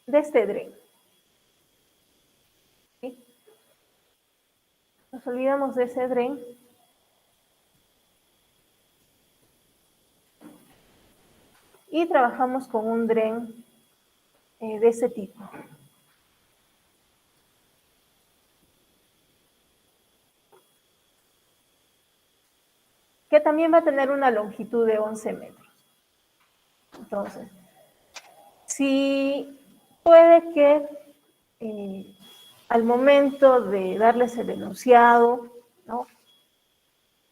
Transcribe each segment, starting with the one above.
de este dren. ¿Sí? Nos olvidamos de ese dren. Y trabajamos con un dren de ese tipo. Que también va a tener una longitud de 11 metros. Entonces, si puede que al momento de darles el enunciado, ¿no?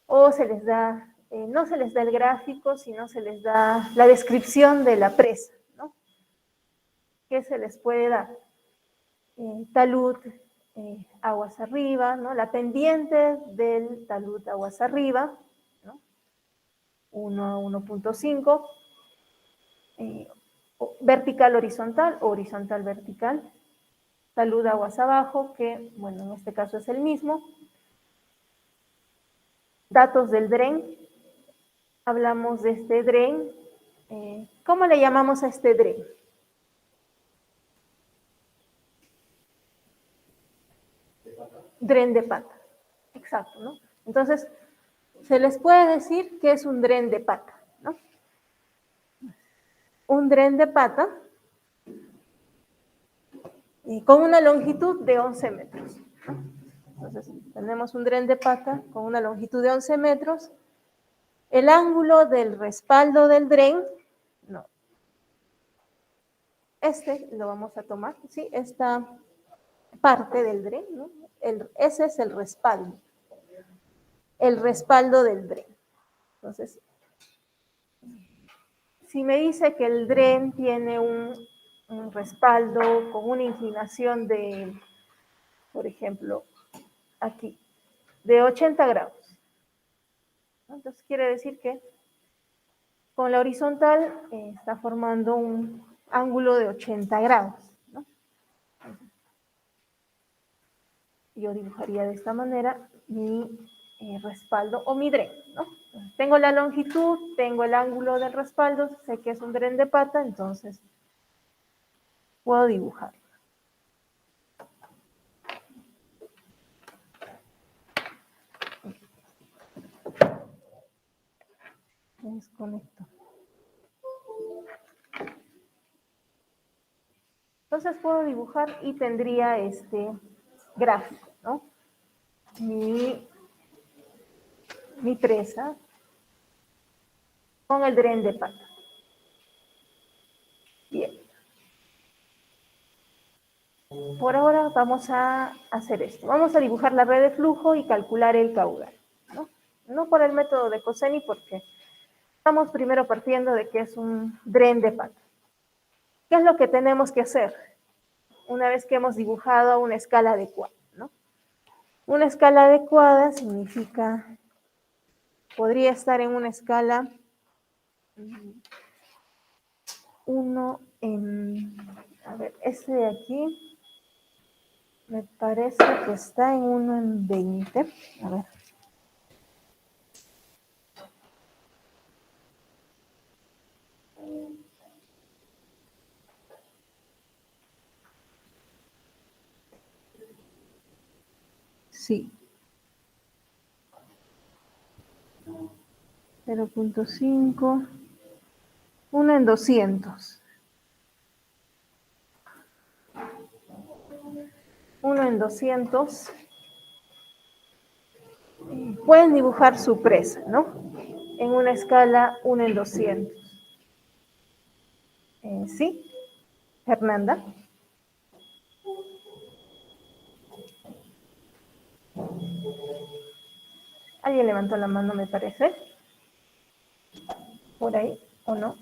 O se les da, no se les da el gráfico, sino se les da la descripción de la presa, ¿no? ¿Qué se les puede dar? Talud aguas arriba, ¿no? La pendiente del talud aguas arriba, ¿no? 1 a 1.5, vertical horizontal o horizontal vertical, talud aguas abajo, que bueno, en este caso es el mismo. Datos del dren, hablamos de este dren. ¿Cómo le llamamos a este dren? Dren de pata, exacto, ¿no? Entonces, se les puede decir que es un dren de pata, ¿no? Un dren de pata con una longitud de 11 metros. Entonces, tenemos un dren de pata con una longitud de 11 metros. El ángulo del respaldo del dren, no. Este lo vamos a tomar, ¿sí? Esta parte del dren, ¿no? Ese es el respaldo del dren. Entonces, si me dice que el dren tiene un respaldo con una inclinación de, por ejemplo, aquí, de 80 grados. Entonces quiere decir que con la horizontal está formando un ángulo de 80 grados, ¿no? Yo dibujaría de esta manera mi respaldo o mi dren, ¿no? Tengo la longitud, tengo el ángulo del respaldo, sé que es un dren de pata, entonces puedo dibujar. Desconecto. Entonces puedo dibujar y tendría este gráfico, ¿no? Mi presa con el dren de pata. Bien. Por ahora vamos a hacer esto. Vamos a dibujar la red de flujo y calcular el caudal, ¿no? No por el método de Coseni porque estamos primero partiendo de que es un dren de pata. ¿Qué es lo que tenemos que hacer una vez que hemos dibujado una escala adecuada, ¿no? Una escala adecuada significa, podría estar en una escala 1 en, a ver, este de aquí, me parece que está en 1 en 20, a ver. Sí. 0.5, 1 en 200. 1 en 200. Pueden dibujar su presa, ¿no? En una escala 1 en 200. ¿Sí? Fernanda. Alguien levantó la mano, me parece. Por ahí, ¿o no?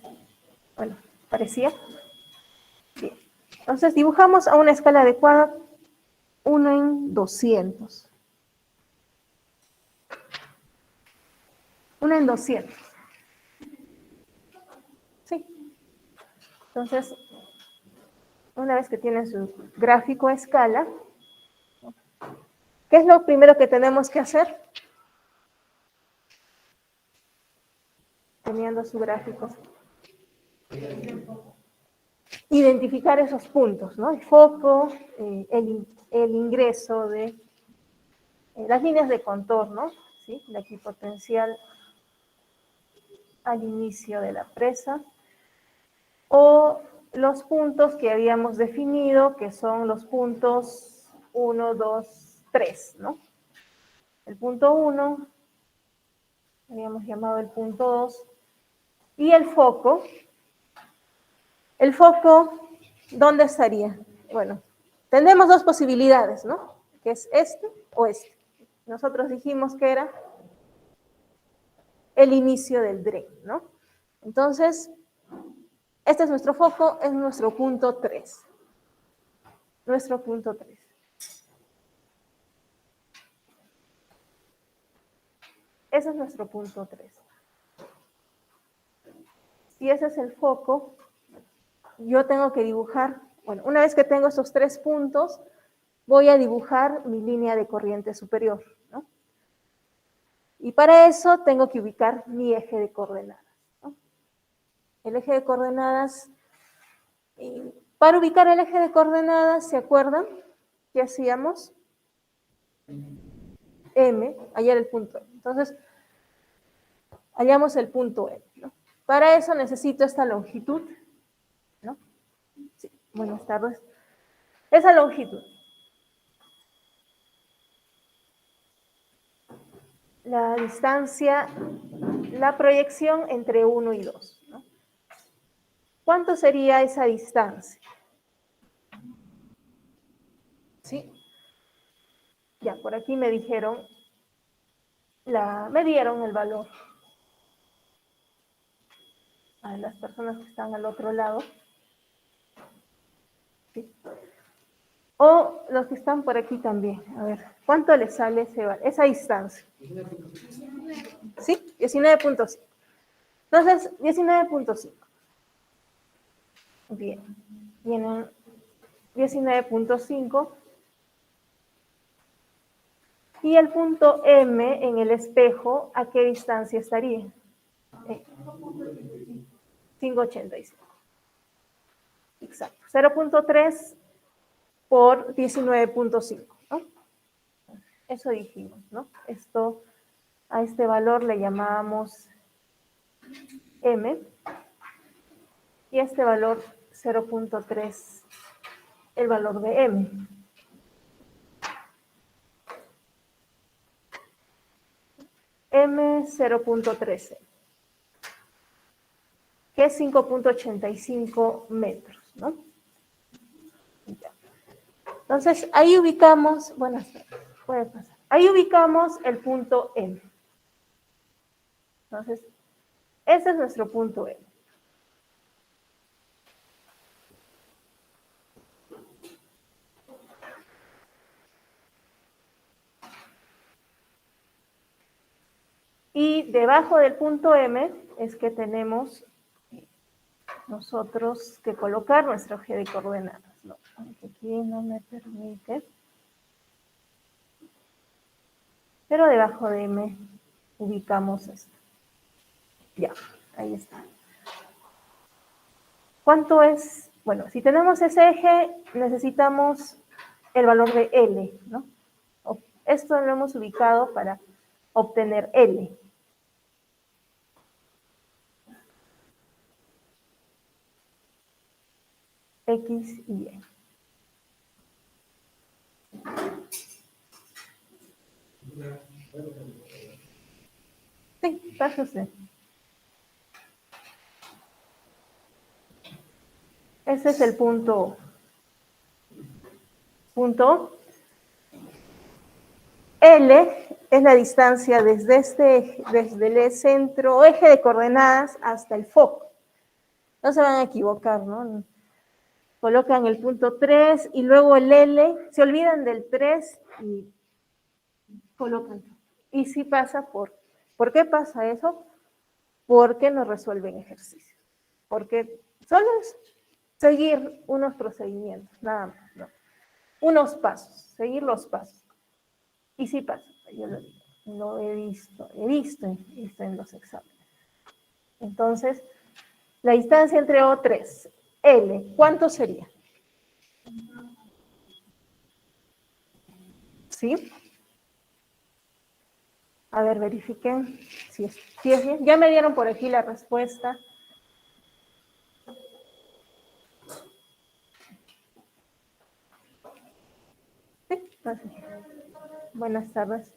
Bueno, parecía. Bien. Entonces dibujamos a una escala adecuada 1 en 200. 1 en 200. Sí. Entonces, una vez que tienen su gráfico a escala, ¿qué es lo primero que tenemos que hacer? Teniendo su gráfico. identificar esos puntos, ¿no? El foco, el ingreso de las líneas de contorno, ¿sí? La equipotencial al inicio de la presa, o los puntos que habíamos definido, que son los puntos 1, 2, 3, ¿no? El punto 1, habíamos llamado el punto 2, y el foco. El foco, ¿dónde estaría? Bueno, tenemos dos posibilidades, ¿no? Que es este o este. Nosotros dijimos que era el inicio del DRE, ¿no? Entonces, este es nuestro foco, es nuestro punto 3. Nuestro punto 3. Ese es nuestro punto 3. Si ese es el foco, yo tengo que dibujar, bueno, una vez que tengo estos 3 puntos, voy a dibujar mi línea de corriente superior, ¿no? Y para eso tengo que ubicar mi eje de coordenadas, ¿no? El eje de coordenadas, para ubicar el eje de coordenadas, ¿se acuerdan? ¿Qué hacíamos? M, allá era el punto M. Entonces, hallamos el punto M, ¿no? Para eso necesito esta longitud, ¿no? Sí, buenas tardes. Esa longitud. La distancia, la proyección entre 1 y 2, ¿no? ¿Cuánto sería esa distancia? ¿Sí? Ya, por aquí me dijeron, me dieron el valor a las personas que están al otro lado. ¿Sí? O los que están por aquí también. A ver, ¿cuánto les sale esa distancia? ¿Sí? 19.5. Entonces, 19.5. Bien. Tienen 19.5. Y el punto M en el espejo, ¿a qué distancia estaría? 5.85. Exacto. 0.3 por 19.5, ¿no? Eso dijimos, ¿no? Esto, a este valor le llamábamos M, y este valor 0.3, el valor de M. M 0.13, que es 5.85 metros, ¿no? Ya. Entonces, ahí ubicamos, buenas tardes, puede pasar. Ahí ubicamos el punto M. Entonces, ese es nuestro punto M. Y debajo del punto M es que tenemos nosotros que colocar nuestro eje de coordenadas, ¿no? Aunque aquí no me permite. Pero debajo de M ubicamos esto. Ya, ahí está. ¿Cuánto es? Bueno, si tenemos ese eje, necesitamos el valor de L, ¿no? Esto lo hemos ubicado para obtener L. X y Y. Sí, pase usted. Ese es el punto. Punto. L es la distancia desde el centro o eje de coordenadas hasta el foco. No se van a equivocar, ¿no? Colocan el punto 3 y luego el L, se olvidan del 3 y colocan. Y sí pasa ¿por qué pasa eso? Porque no resuelven ejercicios. Porque solo es seguir unos procedimientos, nada más, ¿no? Unos pasos, seguir los pasos. Y sí pasa, yo lo he visto en los exámenes. Entonces, la distancia entre O3 L, ¿cuánto sería? ¿Sí? A ver, verifiquen si es bien. Ya me dieron por aquí la respuesta. Sí, así. Buenas tardes.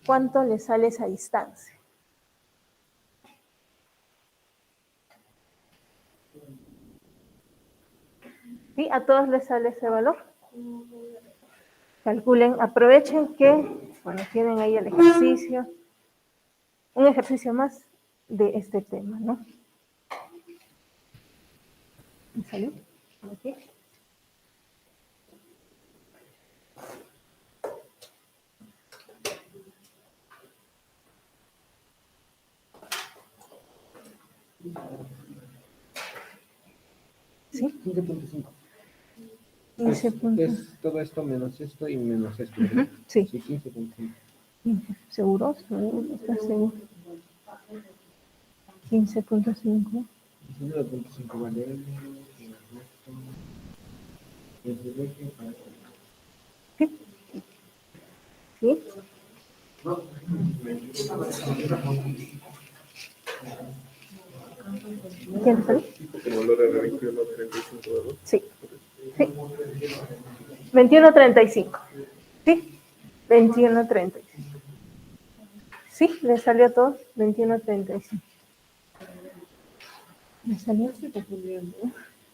¿Cuánto le sale esa distancia? ¿Sí? ¿A todos les sale ese valor? Calculen, aprovechen que, bueno, tienen ahí el ejercicio, un ejercicio más de este tema, ¿no? ¿Me salió? Aquí. ¿Sí? 15.5. 15 Es todo esto menos esto y menos esto, ¿verdad? Sí. Sí, 15.5. ¿Seguro? ¿Estás seguro? 15.5. 19.5 vale. ¿Sí? ¿Sí? ¿Quién salió? Como lo de 21.35, ¿verdad? Sí. Sí. 21.35. ¿Sí? 21.35. Sí, le salió todo. 21.35. ¿Me salió? Estoy confundiendo.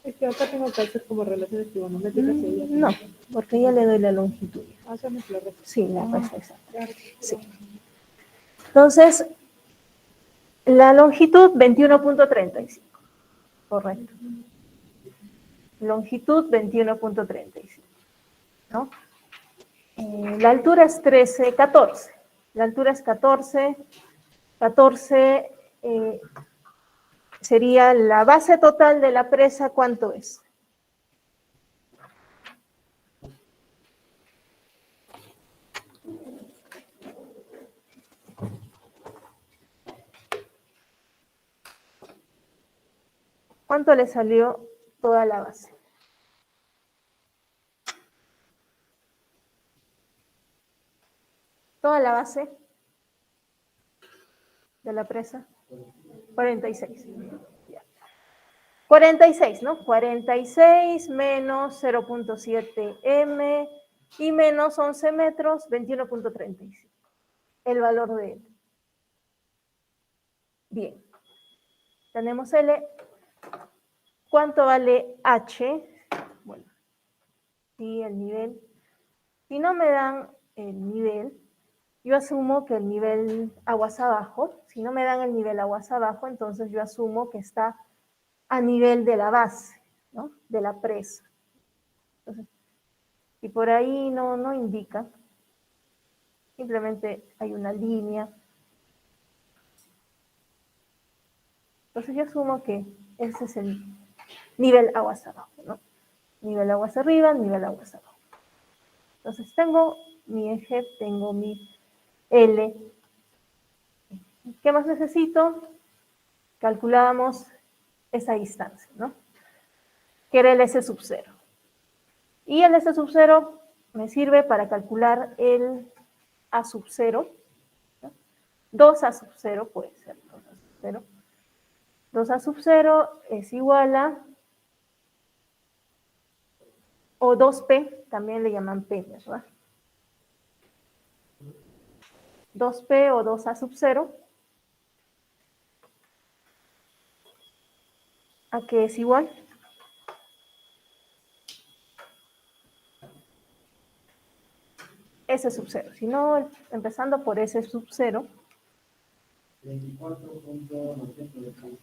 Es que acá tengo que hacer como relaciones trigonométricas y ella. No, porque ya le doy la longitud. Hacemos la recta. Sí, la resta exacta. Sí. Entonces, la longitud 21.35. Correcto. Longitud 21.35. ¿No? La altura es 13, 14. La altura es 14. 14 sería la base total de la presa, ¿cuánto es? ¿Cuánto le salió toda la base? Toda la base de la presa. 46. 46, ¿no? 46 menos 0.7 m y menos 11 metros, 21.35. El valor de L. Bien. Tenemos L. ¿Cuánto vale H? Bueno, sí, el nivel. Si no me dan el nivel, yo asumo que el nivel aguas abajo. Si no me dan el nivel aguas abajo, entonces yo asumo que está a nivel de la base, ¿no? De la presa. Entonces, y por ahí no indica, simplemente hay una línea. Entonces yo asumo que ese es el nivel aguas abajo, ¿no? Nivel aguas arriba, nivel aguas abajo. Entonces tengo mi eje, tengo mi L. ¿Qué más necesito? Calculamos esa distancia, ¿no? Que era el S sub 0. Y el S sub 0 me sirve para calcular el A sub 0. 2A sub 0 puede ser 2A sub 0. 2A sub 0 es igual a, o 2P, también le llaman P, ¿verdad? 2P o 2A sub 0, ¿a qué es igual? S sub 0. Si no, empezando por S sub 0. 24.900.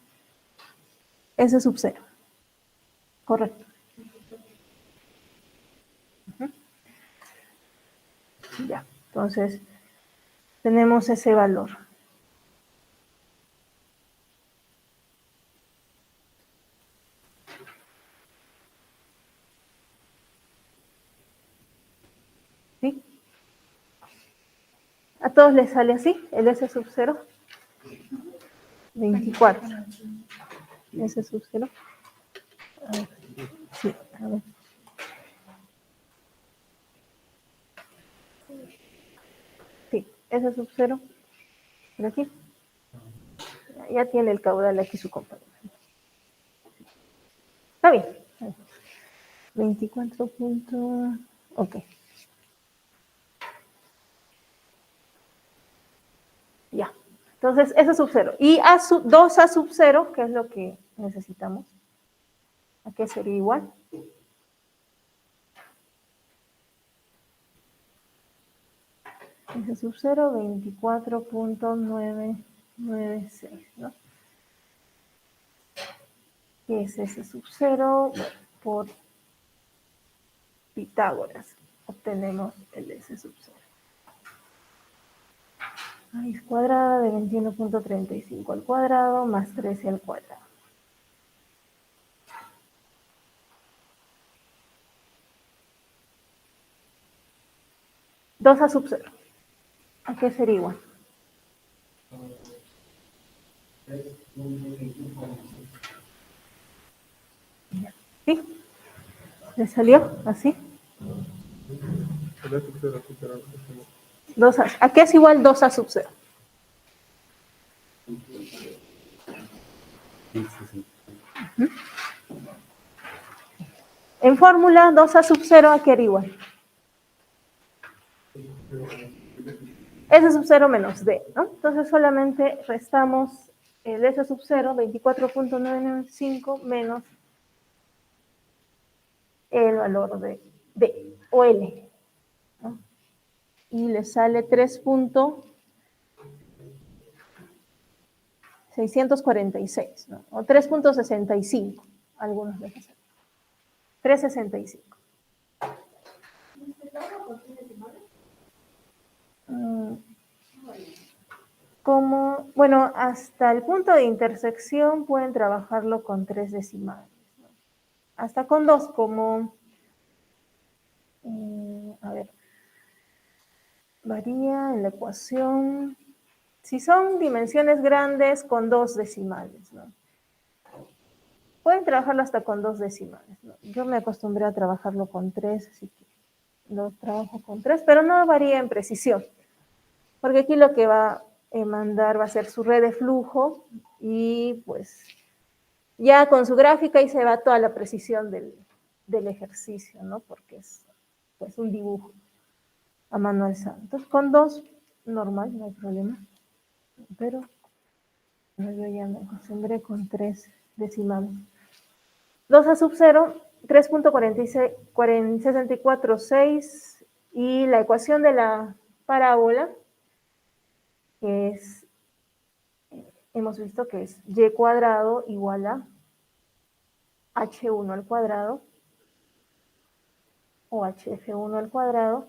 S sub 0. Correcto. Ya, entonces tenemos ese valor. ¿Sí? ¿A todos les sale así el S sub 0? 24. S sub 0. Sí, a ver. Sí, S sub 0. Por aquí. Ya tiene el caudal aquí su compañero. Está bien. 24 puntos. Ok. Ya. Entonces, S sub 0. Y 2A sub 0, que es lo que necesitamos. ¿A qué sería igual? S sub 0, 24.996, ¿no? ¿Qué es S sub 0? Bueno, por Pitágoras obtenemos el S sub 0. Raíz cuadrada de 21.35 al cuadrado más 13 al cuadrado. Dos a sub 0. ¿A qué sería igual? ¿Sí? ¿Le salió así? El sub 0 supera 2A. ¿A qué es igual 2A sub 0? En fórmula, 2A sub 0, ¿a qué era igual? S sub 0 menos D, ¿no? Entonces solamente restamos el S sub 0, 24.995, menos el valor de D o L, ¿no? Y le sale 3.646, ¿no? O 3.65, algunos veces. 3.65. Como, bueno, hasta el punto de intersección pueden trabajarlo con 3 decimales, ¿no? Hasta con 2, como, a ver, varía en la ecuación. Si son dimensiones grandes, con 2 decimales, ¿no? Pueden trabajarlo hasta con 2 decimales, ¿no? Yo me acostumbré a trabajarlo con 3, así que lo trabajo con 3, pero no varía en precisión, porque aquí lo que va a mandar va a ser su red de flujo y pues ya con su gráfica ahí se va toda la precisión del ejercicio, ¿no? Porque es pues un dibujo a mano alzada. Entonces con 2, normal, no hay problema, pero yo ya me acostumbré con 3 decimales. 2 a sub 0, 3.646 y la ecuación de la parábola, que es, hemos visto que es y cuadrado igual a h1 al cuadrado o hf1 al cuadrado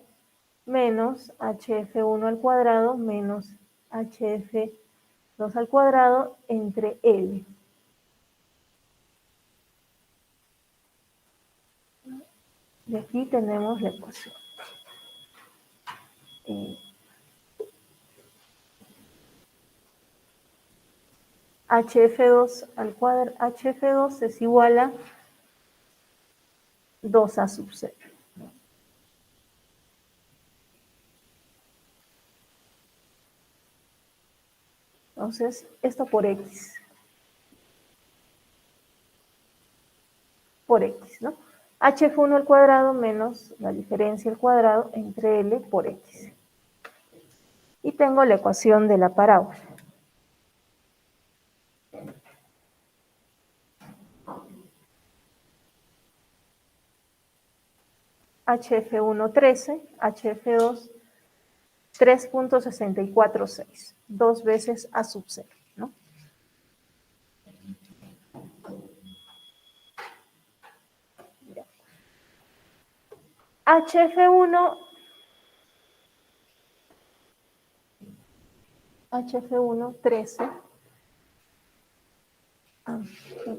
menos hf1 al cuadrado menos hf2 al cuadrado entre L. Y aquí tenemos la ecuación. HF2 al cuadrado, HF2 es igual a 2A sub 0. Entonces, esto por X. Por X, ¿no? HF1 al cuadrado menos la diferencia al cuadrado entre L por X. Y tengo la ecuación de la parábola. HF1 13, HF2 3.646, 2 veces A sub 0, ¿no? HF1 13,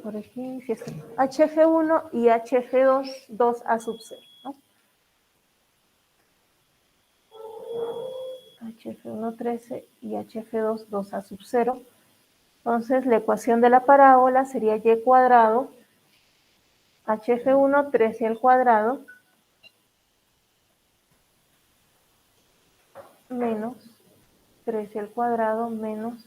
por aquí, sí está. HF1 y HF2, 2A sub 0, ¿no? HF1 13 y HF2, 2A sub 0. Entonces, la ecuación de la parábola sería y cuadrado HF1, 13 al cuadrado, menos 13 al cuadrado, menos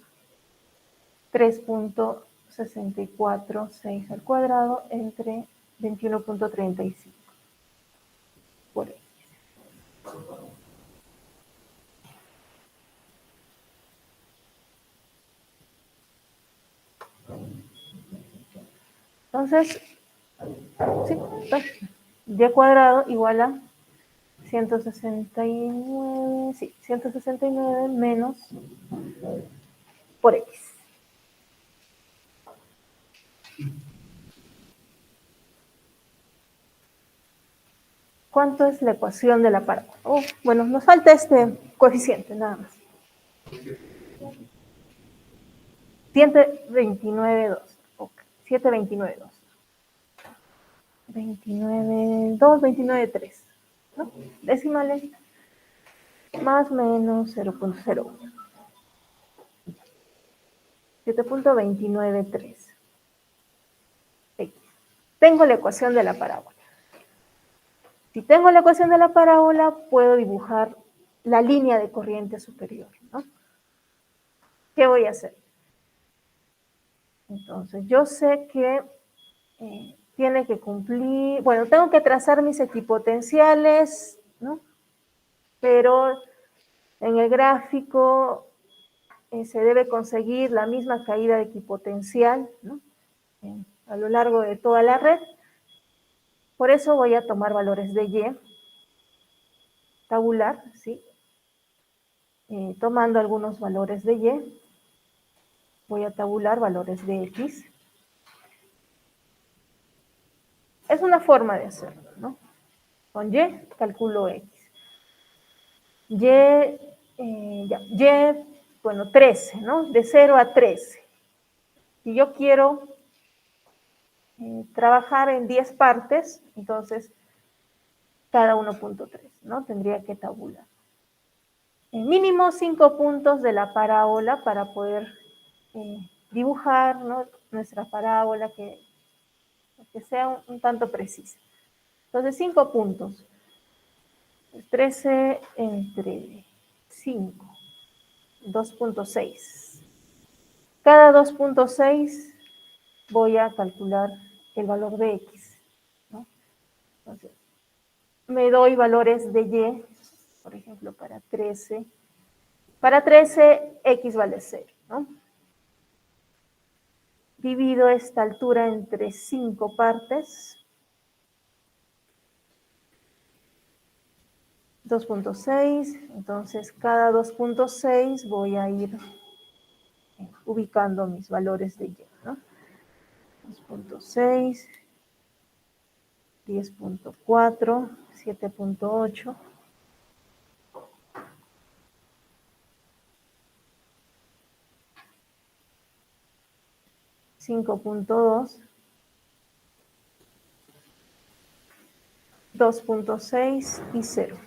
3.646 al cuadrado entre 21.35 por X. Entonces, sí, y cuadrado igual a 169, sí, 169 menos por X. ¿Cuánto es la ecuación de la parábola? Bueno, nos falta este coeficiente, nada más. 729.2. Ok, 729.2. 29.2, 29.3. ¿No? Decimales más menos 0.01. 7.293. X. Tengo la ecuación de la parábola. Si tengo la ecuación de la parábola, puedo dibujar la línea de corriente superior, ¿no? ¿Qué voy a hacer? Entonces, yo sé que tiene que cumplir, bueno, tengo que trazar mis equipotenciales, ¿no? Pero en el gráfico se debe conseguir la misma caída de equipotencial, ¿no? A lo largo de toda la red. Por eso voy a tomar valores de Y, tabular, ¿sí? Tomando algunos valores de Y, voy a tabular valores de X. Es una forma de hacerlo, ¿no? Con Y calculo X. Bueno, 13, ¿no? De 0 a 13. Si yo quiero trabajar en 10 partes, entonces cada 1.3, ¿no? Tendría que tabular. Mínimo 5 puntos de la parábola para poder dibujar, ¿no? Nuestra parábola que sea un tanto precisa. Entonces, 5 puntos. 13 entre 5, 2.6. Cada 2.6 voy a calcular el valor de X, ¿no? Entonces, me doy valores de Y, por ejemplo, para 13. Para 13, X vale 0, ¿no? Divido esta altura entre 5 partes. 2.6, entonces cada 2.6 voy a ir ubicando mis valores de Y, ¿no? 2.6, 10.4, 7.8, 5.2, 2.6 y 0.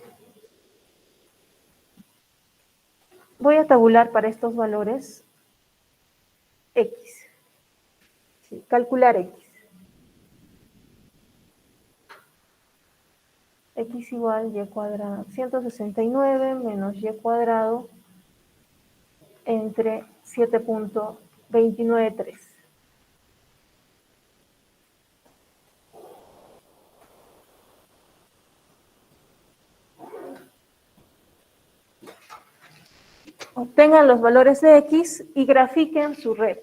Voy a tabular para estos valores X. Sí, calcular X. X igual Y cuadrado. 169 menos Y cuadrado entre 7.293. Obtengan los valores de X y grafiquen su red,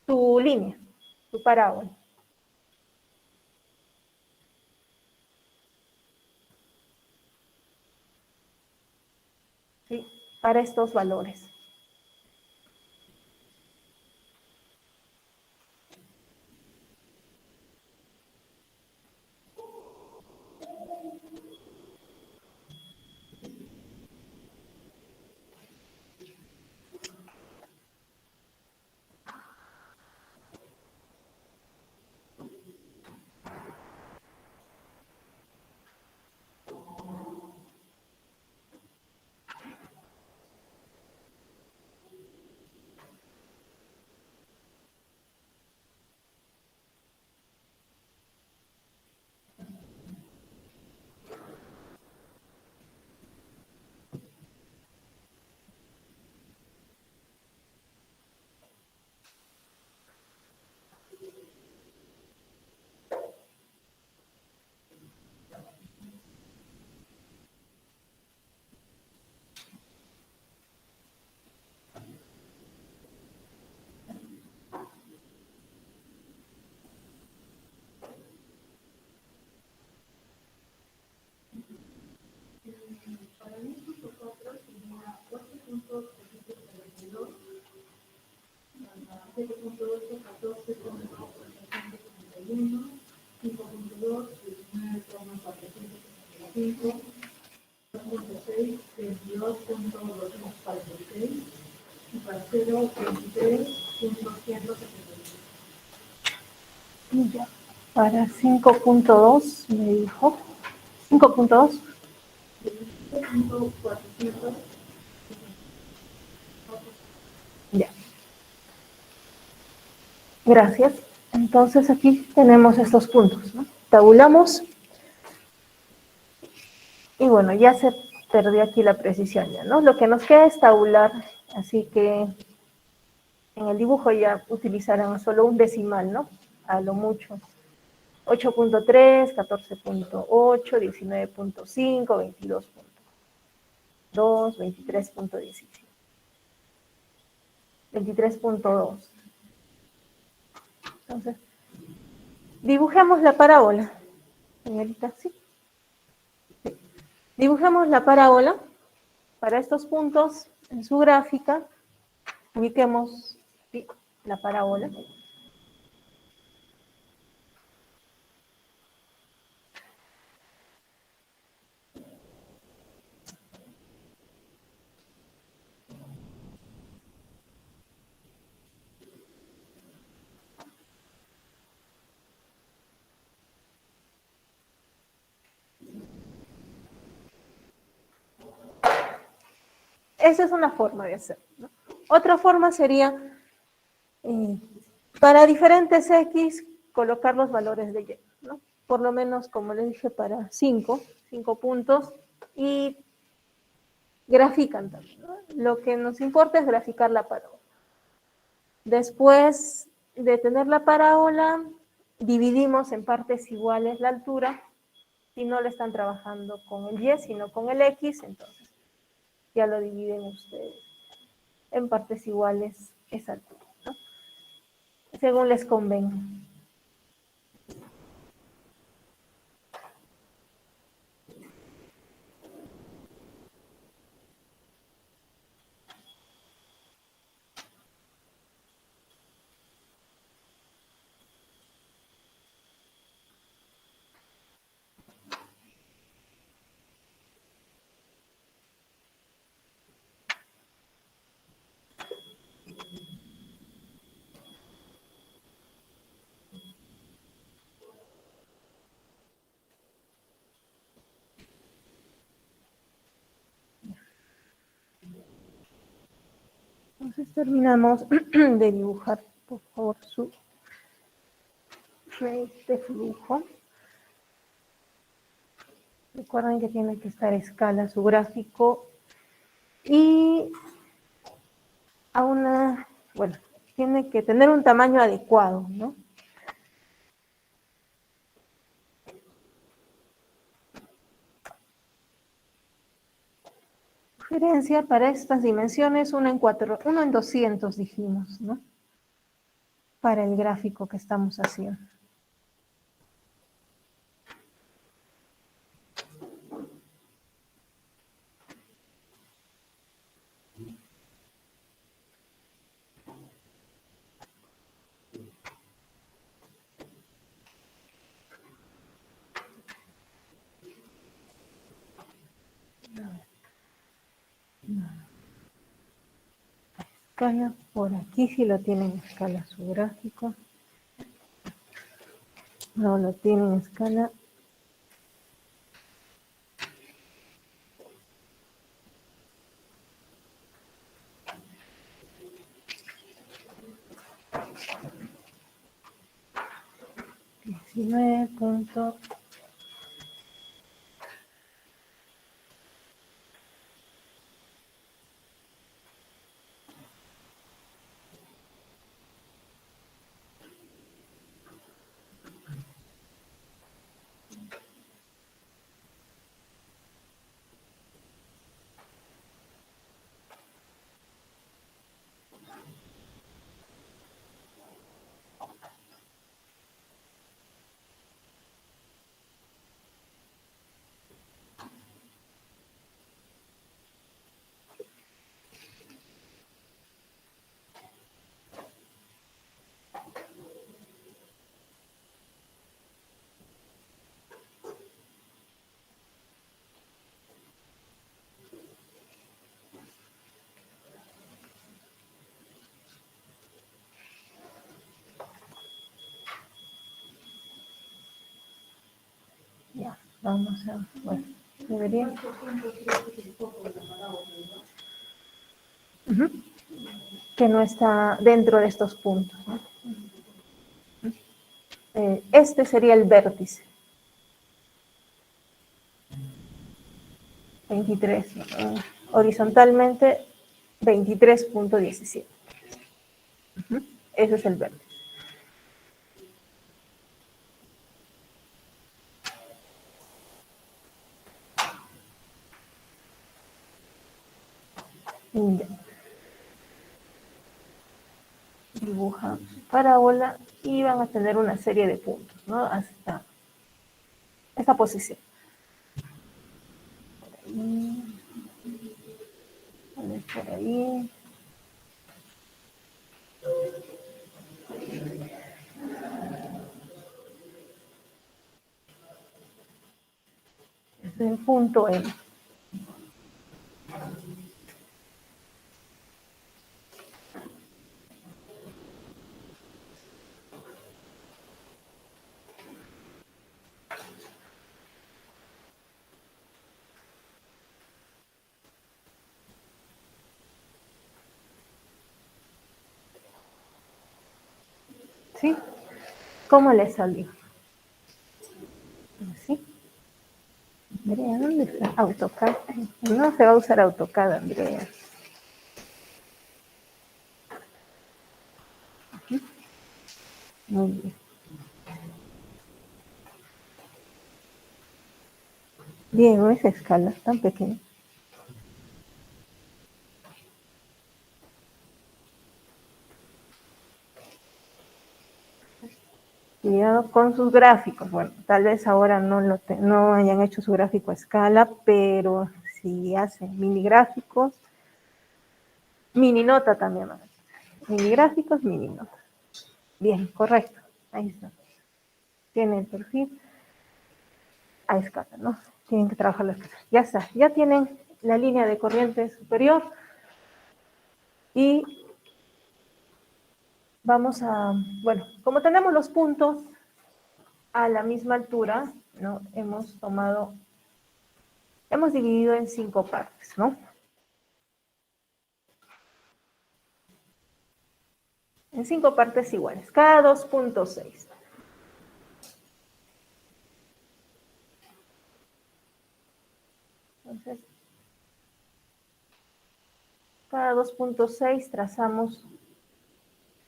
su línea, su parábola. ¿Sí? Para estos valores. Ya. Para 5.2 me dijo. 5.2. Ya. Gracias. Entonces aquí tenemos estos puntos, ¿no? Tabulamos. Y bueno, ya se perdió aquí la precisión ya, ¿no? Lo que nos queda es tabular, así que en el dibujo ya utilizarán solo un decimal, ¿no? A lo mucho. 8.3, 14.8, 19.5, 22.2, 23.17. 23.2. Entonces, dibujemos la parábola. Señorita, sí. Dibujemos la parábola para estos puntos en su gráfica. Ubiquemos, ¿sí?, la parábola. Esa es una forma de hacerlo, ¿no? Otra forma sería, para diferentes X, colocar los valores de Y, ¿no? Por lo menos, como les dije, para 5 puntos, y grafican también, ¿no? Lo que nos importa es graficar la parábola. Después de tener la parábola, dividimos en partes iguales la altura. Si no le están trabajando con el Y, sino con el X, entonces ya lo dividen ustedes en partes iguales esa altura, ¿no? Según les convenga. Entonces terminamos de dibujar, por favor, su red de flujo. Recuerden que tiene que estar a escala su gráfico y a una, bueno, tiene que tener un tamaño adecuado, ¿no? Sugerencia para estas dimensiones, 1 en 200 dijimos, ¿no? Para el gráfico que estamos haciendo. Escala por aquí, si lo tienen en escala su gráfico. No lo tienen en escala. .19. Ya, vamos a, bueno, debería. Ujú. Que no está dentro de estos puntos, ¿no? Este sería el vértice. 23, ¿no? Horizontalmente 23.17. Ese es el vértice. Ya. Dibuja su parábola y van a tener una serie de puntos, ¿no? Hasta esta posición. Por ahí. Es el punto M. ¿Sí? ¿Cómo le salió? ¿Sí? Andrea, ¿dónde está AutoCAD? No se va a usar AutoCAD, Andrea. Muy bien. Diego, esa escala es tan pequeña. Cuidado con sus gráficos. Bueno, tal vez ahora no hayan hecho su gráfico a escala, pero si hacen mini gráficos, mini nota también. ¿No? Mini gráficos, mini nota. Bien, correcto. Ahí está. Tienen el perfil a escala, ¿no? Tienen que trabajar la escala. Ya está. Ya tienen la línea de corriente superior y vamos a, bueno, como tenemos los puntos a la misma altura, ¿no? Hemos dividido en 5 partes, ¿no? En 5 partes iguales, cada 2.6. Entonces, cada 2.6 trazamos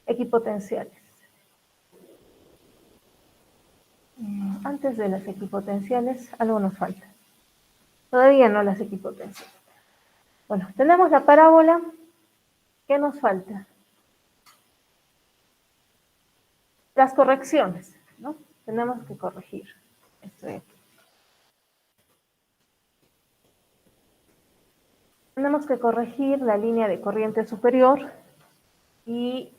equipotenciales. Antes de las equipotenciales, algo nos falta. Todavía no las equipotenciales. Bueno, tenemos la parábola. ¿Qué nos falta? Las correcciones, ¿no? Tenemos que corregir esto de aquí. Tenemos que corregir la línea de corriente superior y,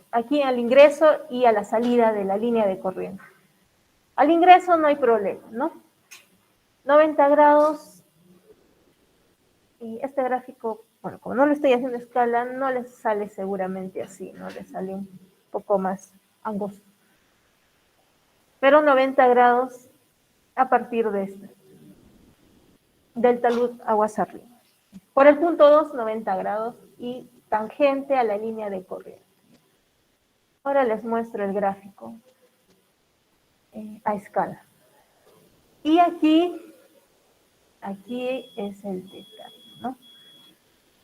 aquí al ingreso y a la salida de la línea de corriente. Al ingreso no hay problema, ¿no? 90 grados, y este gráfico, bueno, como no lo estoy haciendo a escala, no les sale seguramente así, ¿no? Les sale un poco más angosto. Pero 90 grados a partir de este, del talud aguas arriba. Por el punto 2, 90 grados y tangente a la línea de corriente. Ahora les muestro el gráfico a escala. Y aquí es el teta, ¿no?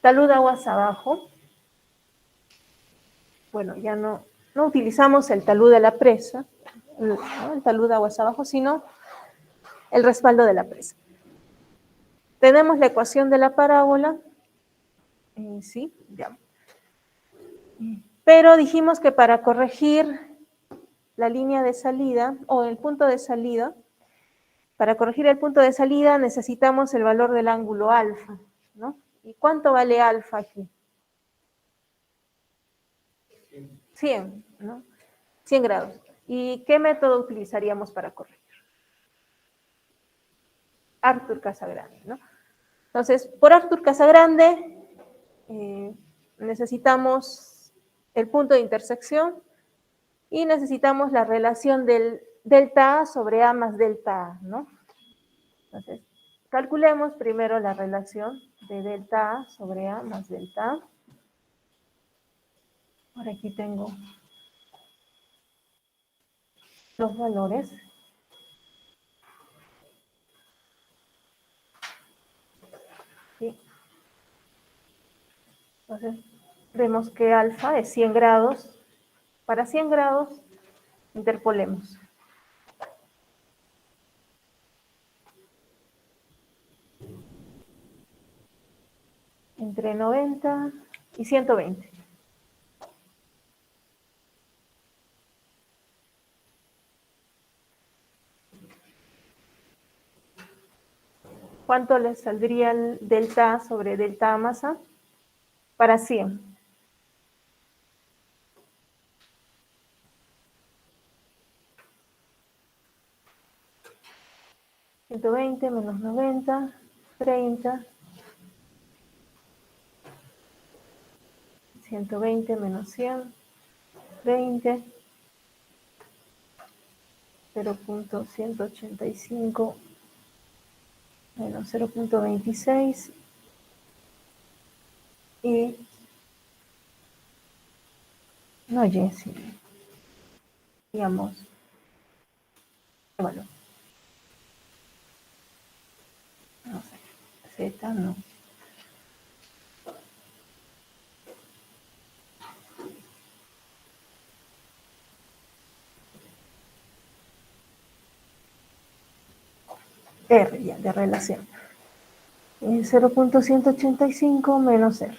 Talud aguas abajo. Bueno, ya no utilizamos el talud de la presa, ¿no? El talud aguas abajo, sino el respaldo de la presa. Tenemos la ecuación de la parábola, sí, ya. Pero dijimos que para corregir la línea de salida o el punto de salida, para corregir el punto de salida necesitamos el valor del ángulo alfa, ¿no? ¿Y cuánto vale alfa aquí? 100, ¿no? 100 grados. ¿Y qué método utilizaríamos para corregir? Arthur Casagrande, ¿no? Entonces, por Arthur Casagrande necesitamos el punto de intersección y necesitamos la relación del delta A sobre A más delta A, ¿no? Entonces, calculemos primero la relación de delta A sobre A más delta A. Por aquí tengo los valores. ¿Sí? Entonces, vemos que alfa es 100 grados. Para 100 grados, interpolemos. Entre 90 y 120. ¿Cuánto le saldría el delta A sobre delta A más A? Para 100. ¿120 menos 90? 30. 120 menos 100, 20. 0.185 menos 0.26 y no, Jessy, digamos, ¿qué valor? No sé, Z no. R ya, de relación. 0.185 menos R.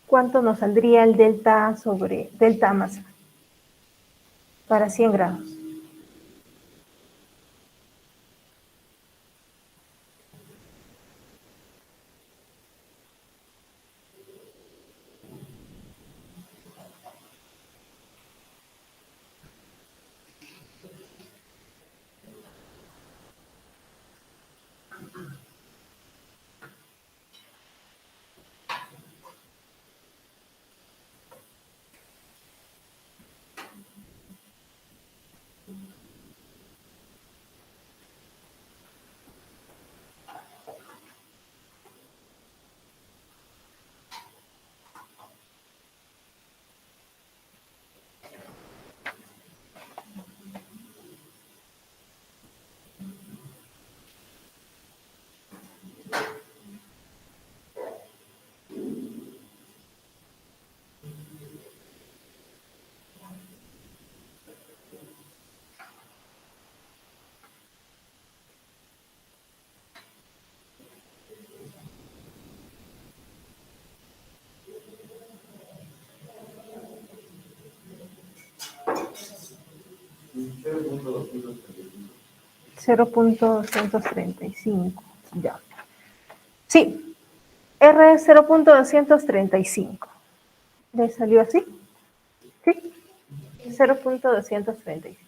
¿Cuánto nos saldría el delta A sobre delta A más A? Para 100 grados. $0.235. Ya. Sí, R es 0.235. ¿Le salió así? Sí. 0.235.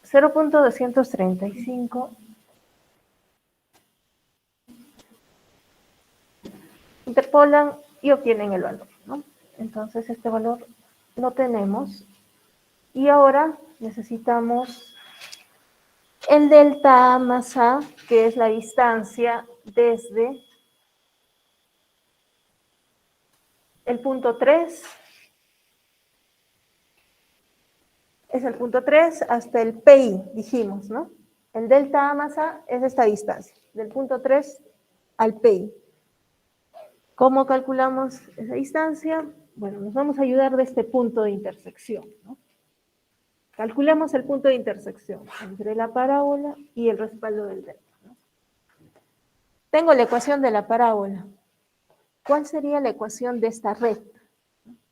0.235. Interpolan y obtienen el valor, ¿no? Entonces este valor lo tenemos. Y ahora necesitamos el delta A más A, que es la distancia desde el punto 3, es el punto 3 hasta el PI, dijimos, ¿no? El delta A más A es esta distancia, del punto 3 al PI. ¿Cómo calculamos esa distancia? Bueno, nos vamos a ayudar de este punto de intersección, ¿no? Calculemos el punto de intersección entre la parábola y el respaldo del delta, ¿no? Tengo la ecuación de la parábola. ¿Cuál sería la ecuación de esta recta?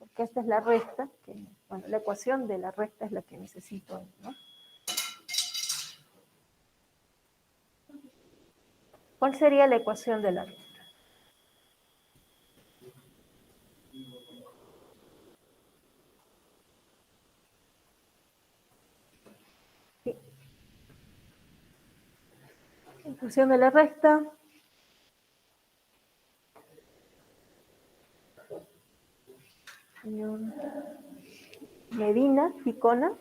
Porque esta es la recta, bueno, la ecuación de la recta es la que necesito, ¿no? ¿Cuál sería la ecuación de la recta? Ecuación de la recta. Señor Medina, Ticona.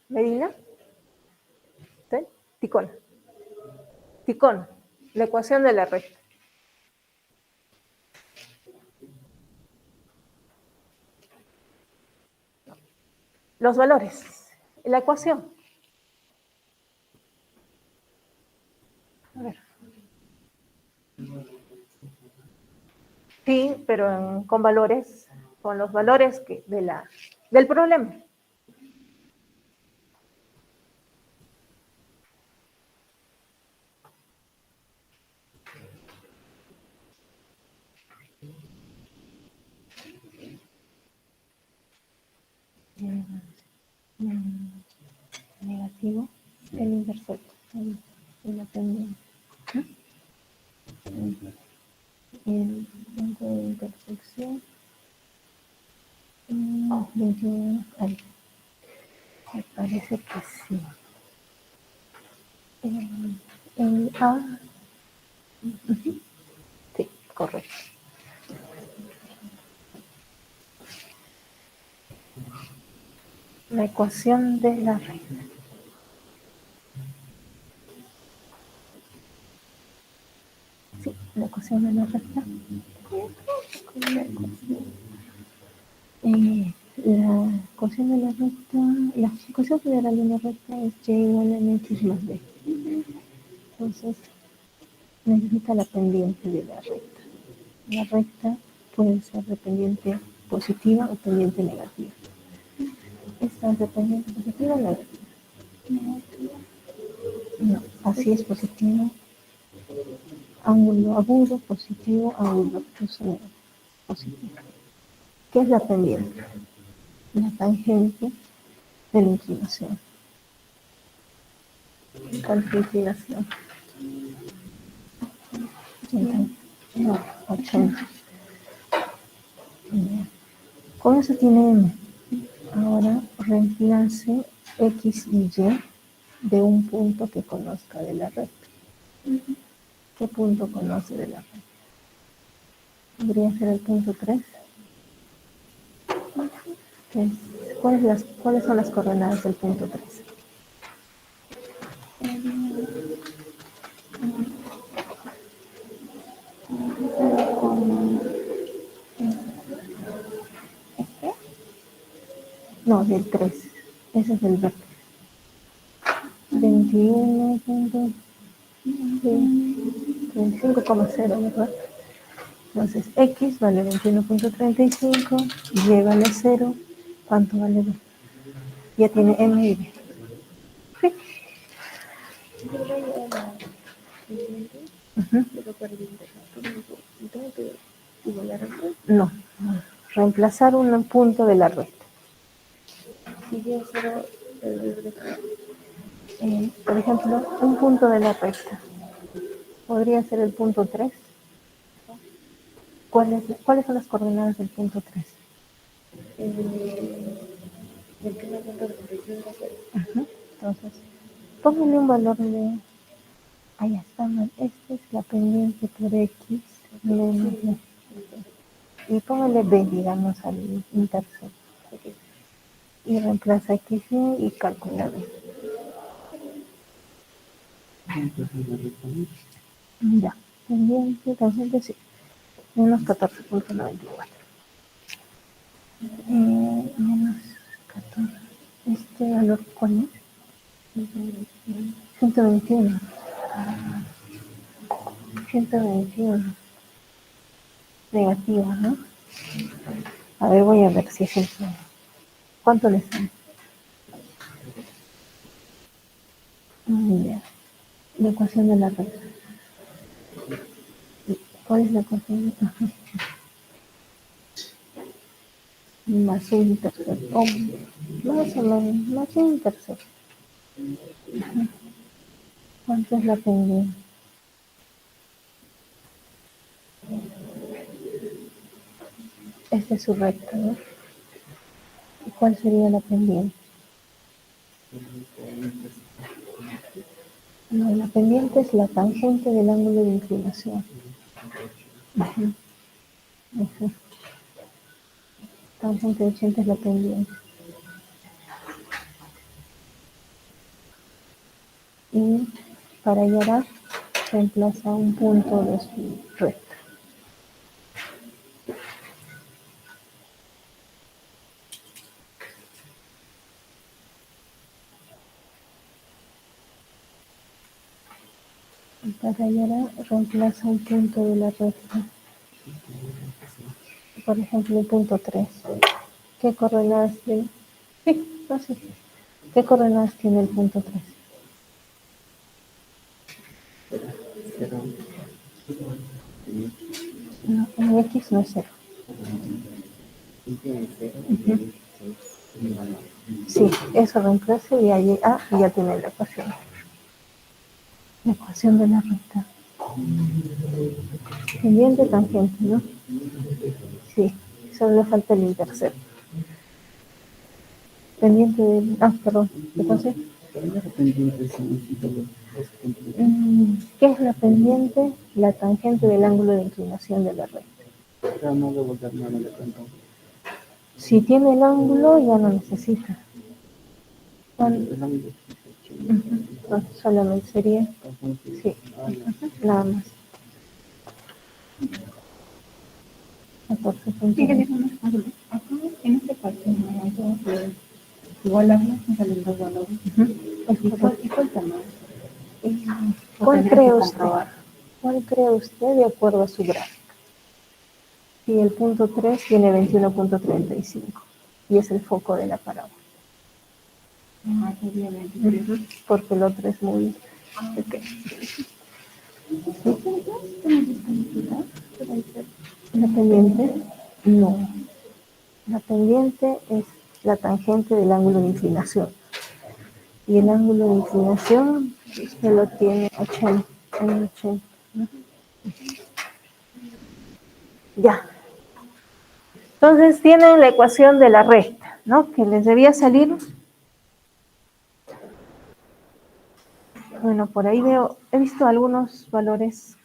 Medina. ¿Sí? Ticona. Ticona. La ecuación de la recta. Los valores. La ecuación. A ver. Sí, pero con valores, con los valores del problema. Negativo, el intercepto, la pendiente. El punto de intersección 21, ahí. Me parece que sí. El A, sí, correcto. La ecuación de la recta. Sí, la ecuación de la recta. La ecuación de la recta, la ecuación de la línea recta es y igual a x más b. Entonces, necesita la pendiente de la recta. La recta puede ser de pendiente positiva o pendiente negativa. ¿Esta es de pendiente positiva o negativa? No, así es positivo. Ángulo agudo, positivo, ángulo obtuso, positivo. ¿Qué es la pendiente? La tangente de la inclinación. ¿Cuál es la inclinación? 80. No, 80. Bien. Con eso tiene M. Ahora reemplace X y Y de un punto que conozca de la recta. ¿Qué punto conoce de la recta? Podría ser el punto 3. ¿Cuáles son las coordenadas del punto 3? No, del 3. Ese es el vector. 21.35,0, ¿verdad? Entonces, X vale 21.35, Y vale 0. ¿Cuánto vale B? Ya tiene M y B. Sí. No, reemplazar un punto de la recta. Por ejemplo, un punto de la recta. Podría ser el punto 3. ¿Cuáles son las coordenadas del punto 3? Entonces, póngale un valor de... Ahí está, esta es la pendiente por X menos B. Y póngale B, digamos, al intercepto. Y reemplaza X y calcula B. Ya, pendiente, entonces sí, menos 14.94. Menos 14. ¿Este valor cuál es? 121. 121. Negativa, ¿no? A ver, voy a ver si es eso. ¿Cuánto le sale? Ya. La ecuación de la recta. ¿Cuál es la ecuación? Más un intercepto. Más o menos, más un intercepto. ¿Cuánto es la pendiente? Este es su recta, ¿no? ¿Y cuál sería la pendiente? No, la pendiente es la tangente del ángulo de inclinación. Ujú, ujú. Tangente de 80 es la pendiente. Y para hallar A, reemplaza un punto de su recta. Y para hallar A, reemplaza un punto de la recta. Por ejemplo, el punto 3. ¿Qué coordenadas tiene? Sí, no sé. ¿Qué coordenadas tiene el punto 3? 0. No, en X no es 0. Tiene 0 Ujú. y 6. Sí, eso reemplaza y ahí A y ya tiene la ecuación. La ecuación de la recta. Pendiente, tangente, ¿no? Sí, solo le falta el intercepto. Pendiente del... Ah, perdón, ¿qué cosa? ¿Qué es la pendiente? La tangente del ángulo de inclinación de la recta. Pero no devolver nada de cuenta. Si tiene el ángulo, ya no necesita. El ángulo No, solamente sería, sí, nada más. 14 puntos. Acá, en este caso, igual me salen dos valores. ¿Y cuál tamaño? ¿Cuál cree usted? ¿Cuál cree usted de acuerdo a su gráfico? Si el punto 3 tiene 21.35 y es el foco de la parábola. Sería 23. Porque el otro es muy pequeño. ¿La pendiente? No. La pendiente es la tangente del ángulo de inclinación. Y el ángulo de inclinación usted lo tiene 80. En 80, ¿no? Ya. Entonces tienen la ecuación de la recta, ¿no? Que les debía salir. Bueno, por ahí veo, he visto algunos valores,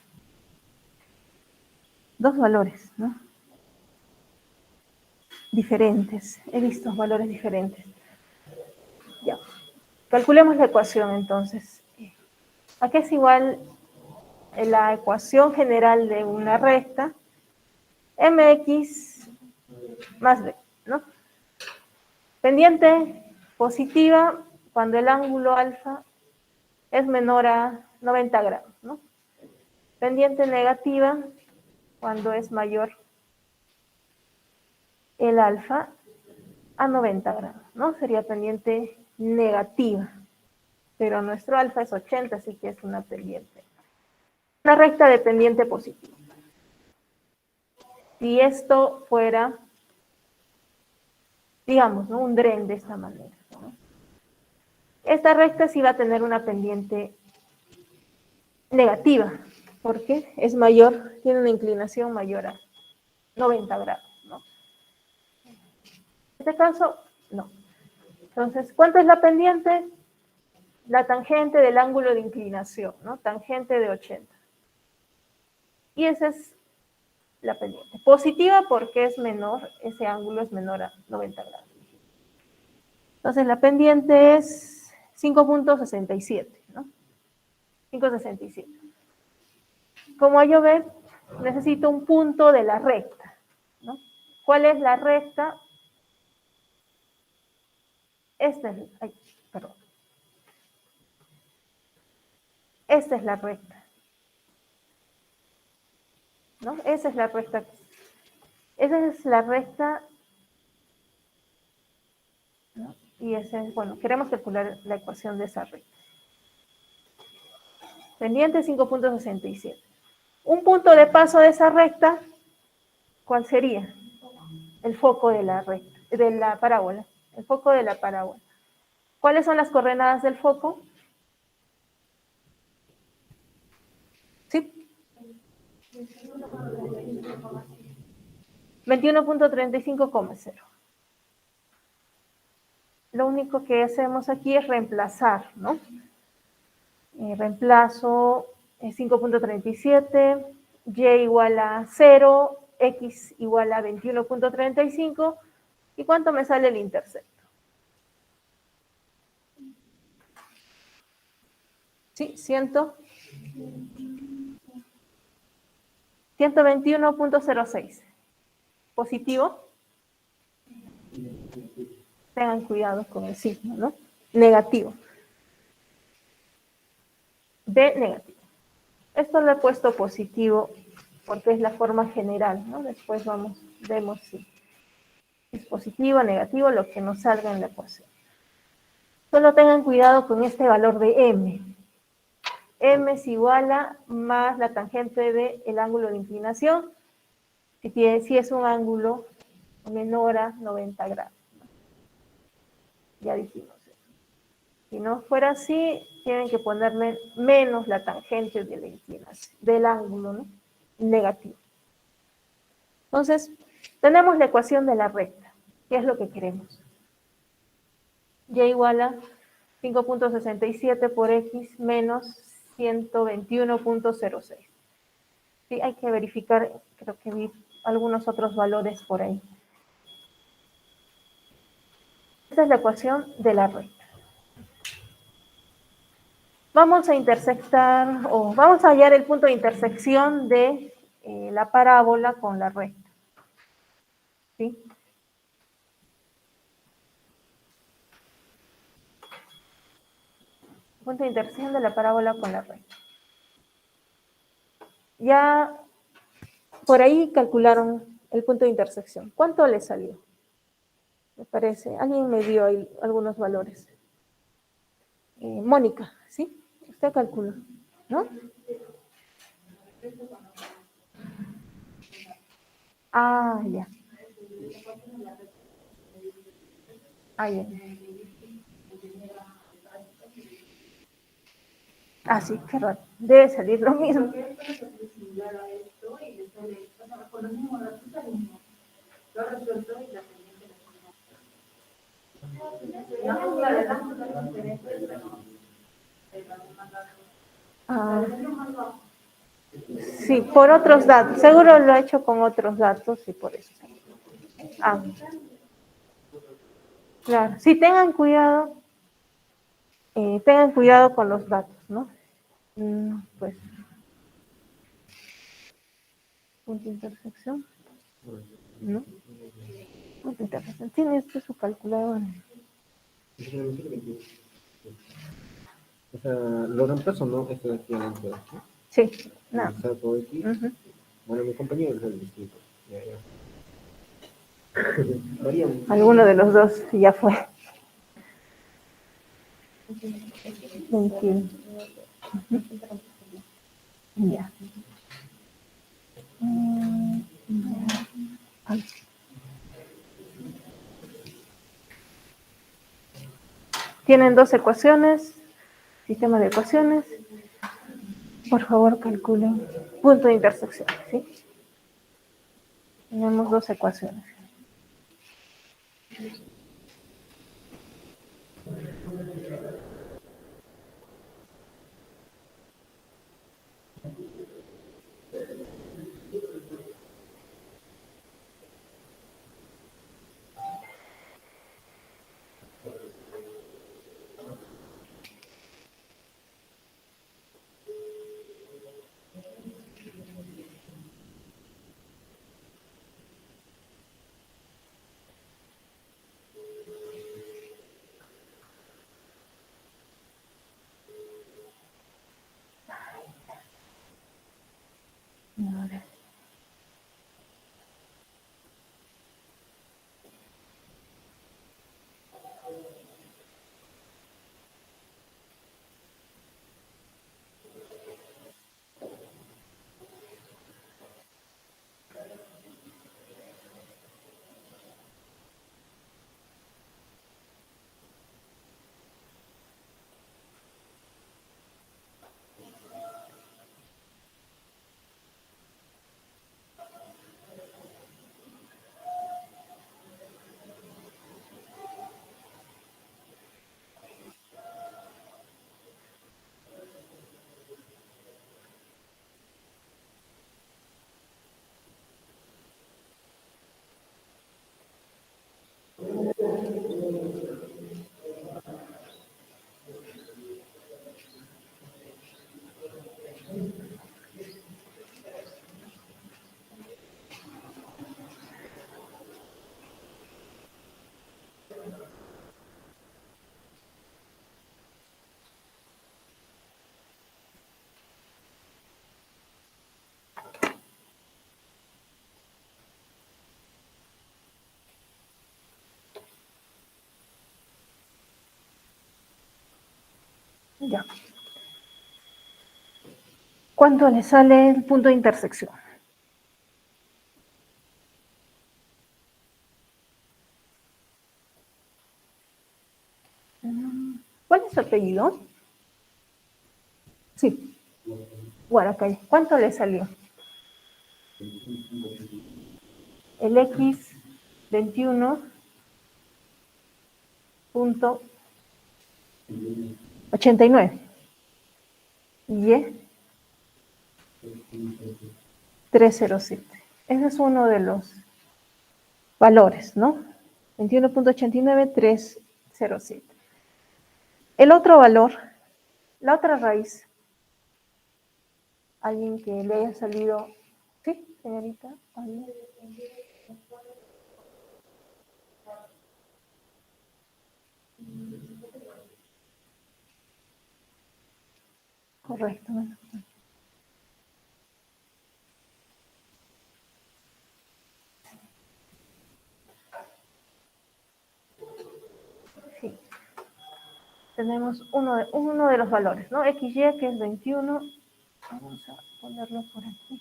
dos valores, ¿no? Diferentes. He visto valores diferentes. Ya. Calculemos la ecuación entonces. ¿A qué es igual la ecuación general de una recta? Mx más b, ¿no? Pendiente positiva cuando el ángulo alfa es menor a 90 grados, ¿no? Pendiente negativa cuando es mayor el alfa a 90 grados, ¿no? Sería pendiente negativa, pero nuestro alfa es 80, así que es una pendiente. Una recta de pendiente positiva. Si esto fuera, digamos, ¿no? Un dren de esta manera, ¿no? Esta recta sí va a tener una pendiente negativa, porque es mayor, tiene una inclinación mayor a 90 grados, ¿no? En este caso, no. Entonces, ¿cuánto es la pendiente? La tangente del ángulo de inclinación, ¿no? Tangente de 80. Y esa es la pendiente. Positiva porque es menor, ese ángulo es menor a 90 grados. Entonces, la pendiente es 5.67, ¿no? 5.67. Como yo ve, necesito un punto de la recta, ¿no? ¿Cuál es la recta? Esta es, ay, perdón. Esta es la recta, ¿no? Esa es la recta. Esa es la recta, ¿no? Y esa es, bueno, queremos calcular la ecuación de esa recta. Pendiente 5.67. Un punto de paso de esa recta, ¿cuál sería? El foco de la recta, de la parábola. El foco de la parábola. ¿Cuáles son las coordenadas del foco? ¿Sí? 21.35,0. Lo único que hacemos aquí es reemplazar, ¿no? Reemplazo 5.37, y igual a 0, x igual a 21.35, ¿y cuánto me sale el intercepto? Sí, 121.06. ¿Positivo? Tengan cuidado con el signo, ¿no? Negativo. D negativo. Esto lo he puesto positivo porque es la forma general, ¿no? Después vemos si es positivo o negativo lo que nos salga en la ecuación. Solo tengan cuidado con este valor de m. M es igual a más la tangente del ángulo de inclinación, si es un ángulo menor a 90 grados. Ya dijimos eso. Si no fuera así, tienen que ponerle menos la tangente de la inclinación, del ángulo, ¿no? Negativo. Entonces, tenemos la ecuación de la recta. ¿Qué es lo que queremos? Y igual a 5.67 por x menos 121.06. Sí, hay que verificar, creo que vi algunos otros valores por ahí. Esta es la ecuación de la recta. Vamos a intersectar, o vamos a hallar el punto de intersección de la parábola con la recta. ¿Sí? Punto de intersección de la parábola con la recta. Ya por ahí calcularon el punto de intersección. ¿Cuánto le salió? Me parece, alguien me dio ahí algunos valores. Mónica, ¿sí? Usted calcula, ¿no? Ah, ya. Ah, ya. Ah, sí, qué raro. Debe salir lo mismo. Ah, sí, por otros datos. Seguro lo ha hecho con otros datos y por eso. Ah, claro. Sí, tengan cuidado con los datos, ¿no? Pues, punto de intersección. ¿No? Punto de intersección. Tiene este su calculadora. O sea, lo reemplazo, ¿no? Esto de aquí adentro, ¿no? Sí, nada. Saco X. Ujú. Bueno, mi compañero es el distinto. Ya, ya. Varían. Alguno de los dos ya fue. 21. Ujú. Ya. Ay. Tienen dos ecuaciones, sistema de ecuaciones. Por favor, calculen punto de intersección, ¿sí? Tenemos dos ecuaciones. Ya. ¿Cuánto le sale el punto de intersección? ¿Cuál es su apellido? Sí, Guaracay. ¿Cuánto le salió? El X 21.89. Y 307. Ese es uno de los valores, ¿no? 21.89, 307. El otro valor, la otra raíz, alguien que le haya salido, ¿sí, señorita? Correcto. Sí. Tenemos uno de los valores, ¿no? XY, que es 21. Vamos a ponerlo por aquí.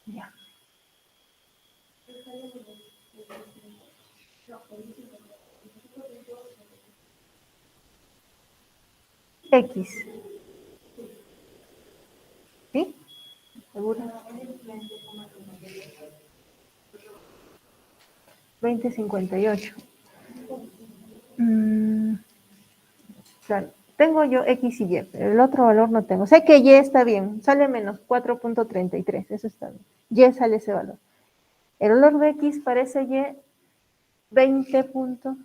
Ya. X. ¿Sí? ¿Seguro? 2058. Claro, tengo yo X y Y, pero el otro valor no tengo. Sé que Y está bien, sale menos 4.33, eso está bien. Y sale ese valor. El valor de X parece Y 20 puntos.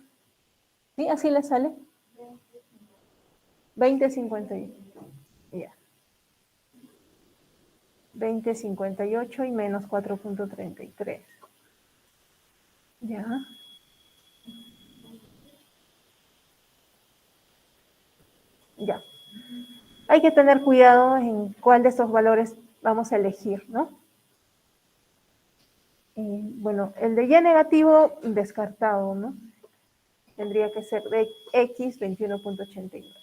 ¿Sí? ¿Así le sale? 20.58. Ya. 20.58 y menos 4.33. Ya. Ya. Hay que tener cuidado en cuál de estos valores vamos a elegir, ¿no? Bueno, el de Y negativo, descartado, ¿no? Tendría que ser de X 21.89.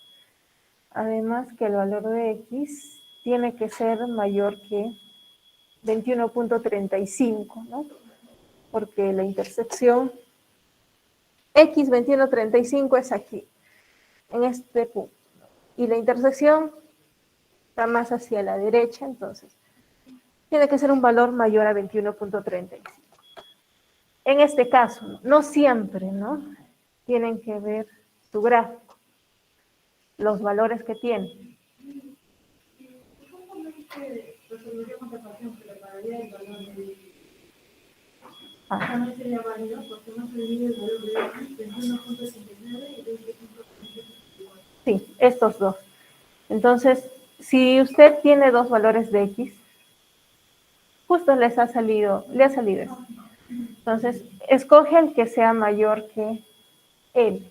Además que el valor de X tiene que ser mayor que 21.35, ¿no? Porque la intersección X 21.35 es aquí, en este punto. Y la intersección está más hacia la derecha, entonces tiene que ser un valor mayor a 21.35. En este caso, no siempre, ¿no? Tienen que ver su gráfico, los valores que tiene. Ah. No sería válido porque no se divide el valor de X de 21.69 y 20.39. Sí, estos dos. Entonces, si usted tiene dos valores de X, justo le ha salido eso. Entonces, escoge el que sea mayor que él.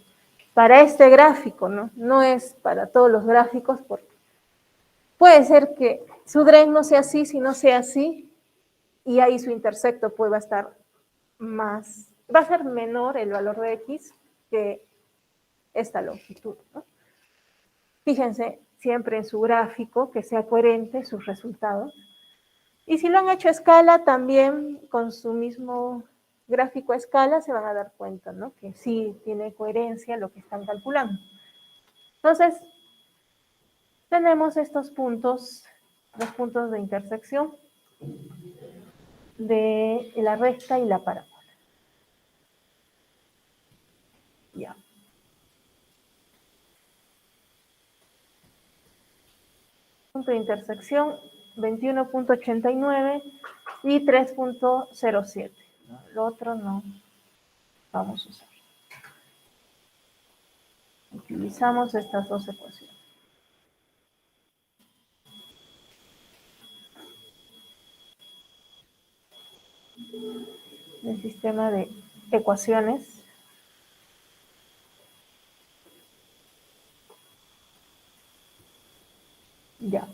Para este gráfico, ¿no? No es para todos los gráficos, porque puede ser que su DREN no sea así, sino sea así, y ahí su intersecto puede estar más, va a ser menor el valor de X que esta longitud, ¿no? Fíjense siempre en su gráfico, que sea coherente sus resultados. Y si lo han hecho a escala, también con su mismo gráfico a escala se van a dar cuenta, ¿no? Que sí tiene coherencia lo que están calculando. Entonces, tenemos estos puntos, los puntos de intersección de la recta y la parábola. Ya. Punto de intersección 21.89 y 3.07. Lo otro no vamos a usar. Utilizamos estas dos ecuaciones. El sistema de ecuaciones. Ya.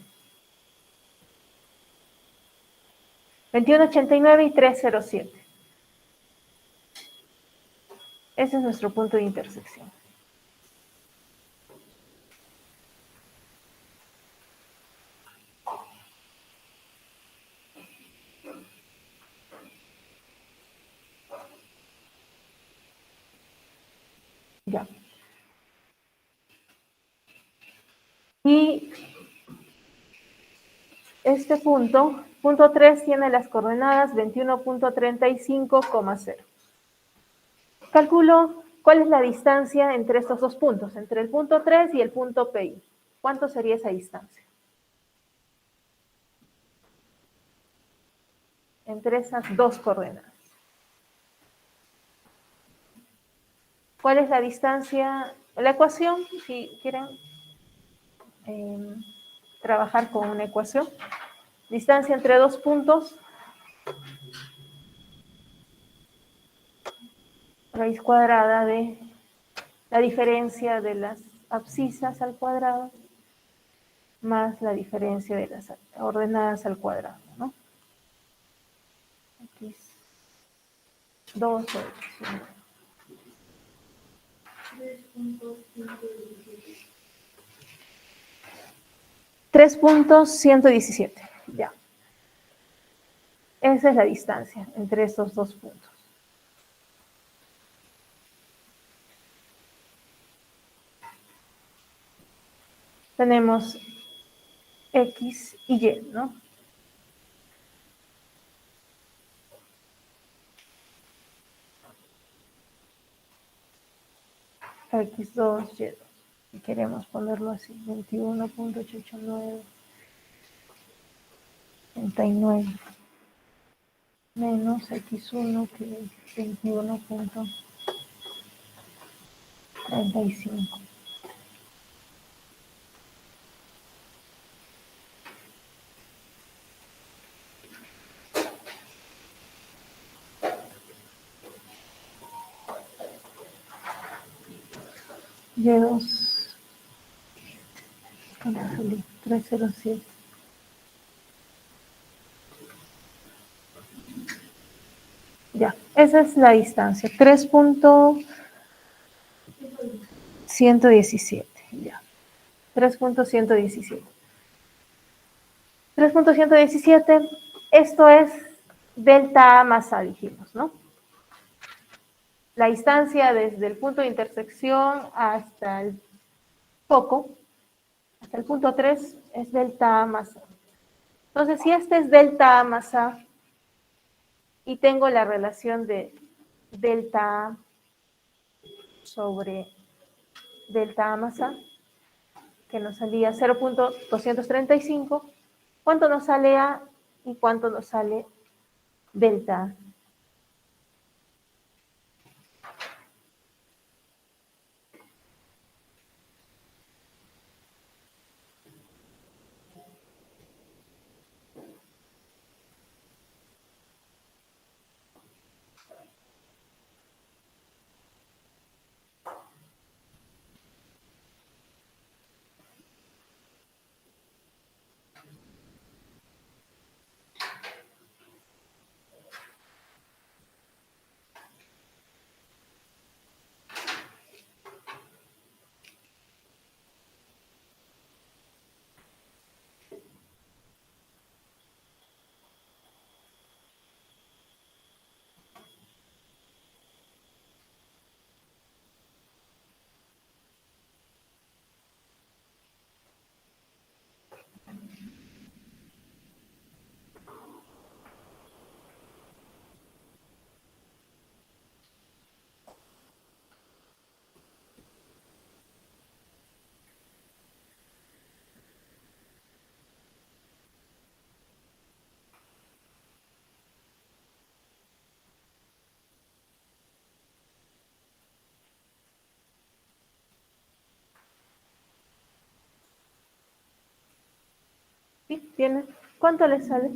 2189 y 307. Ese es nuestro punto de intersección. Ya. Y este punto 3, tiene las coordenadas 21.35,0. Calculo cuál es la distancia entre estos dos puntos, entre el punto 3 y el punto PI. ¿Cuánto sería esa distancia? Entre esas dos coordenadas. ¿Cuál es la distancia? La ecuación, si quieren trabajar con una ecuación. Distancia entre dos puntos. Raíz cuadrada de la diferencia de las abscisas al cuadrado más la diferencia de las ordenadas al cuadrado, ¿no? X2 o X1. 3.117, ya. Esa es la distancia entre estos dos puntos. Tenemos X y Y, ¿no? X2, Y2. Y queremos ponerlo así, 21.889, 39, menos X1, que es 21.35. Y2, 307. Ya, esa es la distancia, 3.117, ya, 3.117. 3.117, esto es delta A más A, dijimos, ¿no? La distancia desde el punto de intersección hasta el foco, hasta el punto 3, es delta A más A. Entonces, si este es delta A más A, y tengo la relación de delta A sobre delta A más A, que nos salía 0.235, ¿cuánto nos sale A y cuánto nos sale delta A? ¿Sí? ¿Tiene? ¿Cuánto le sale?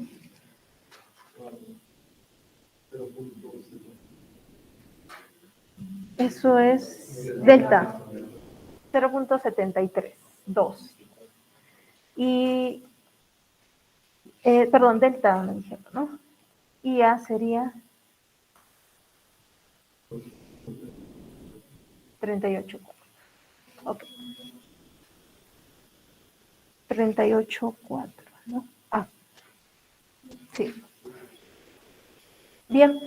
Eso es delta, 0.73, 2. Y, perdón, delta me dijeron, ¿no? y A sería 38,4. Ok. 38,4, ¿no? Ah, sí. Bien,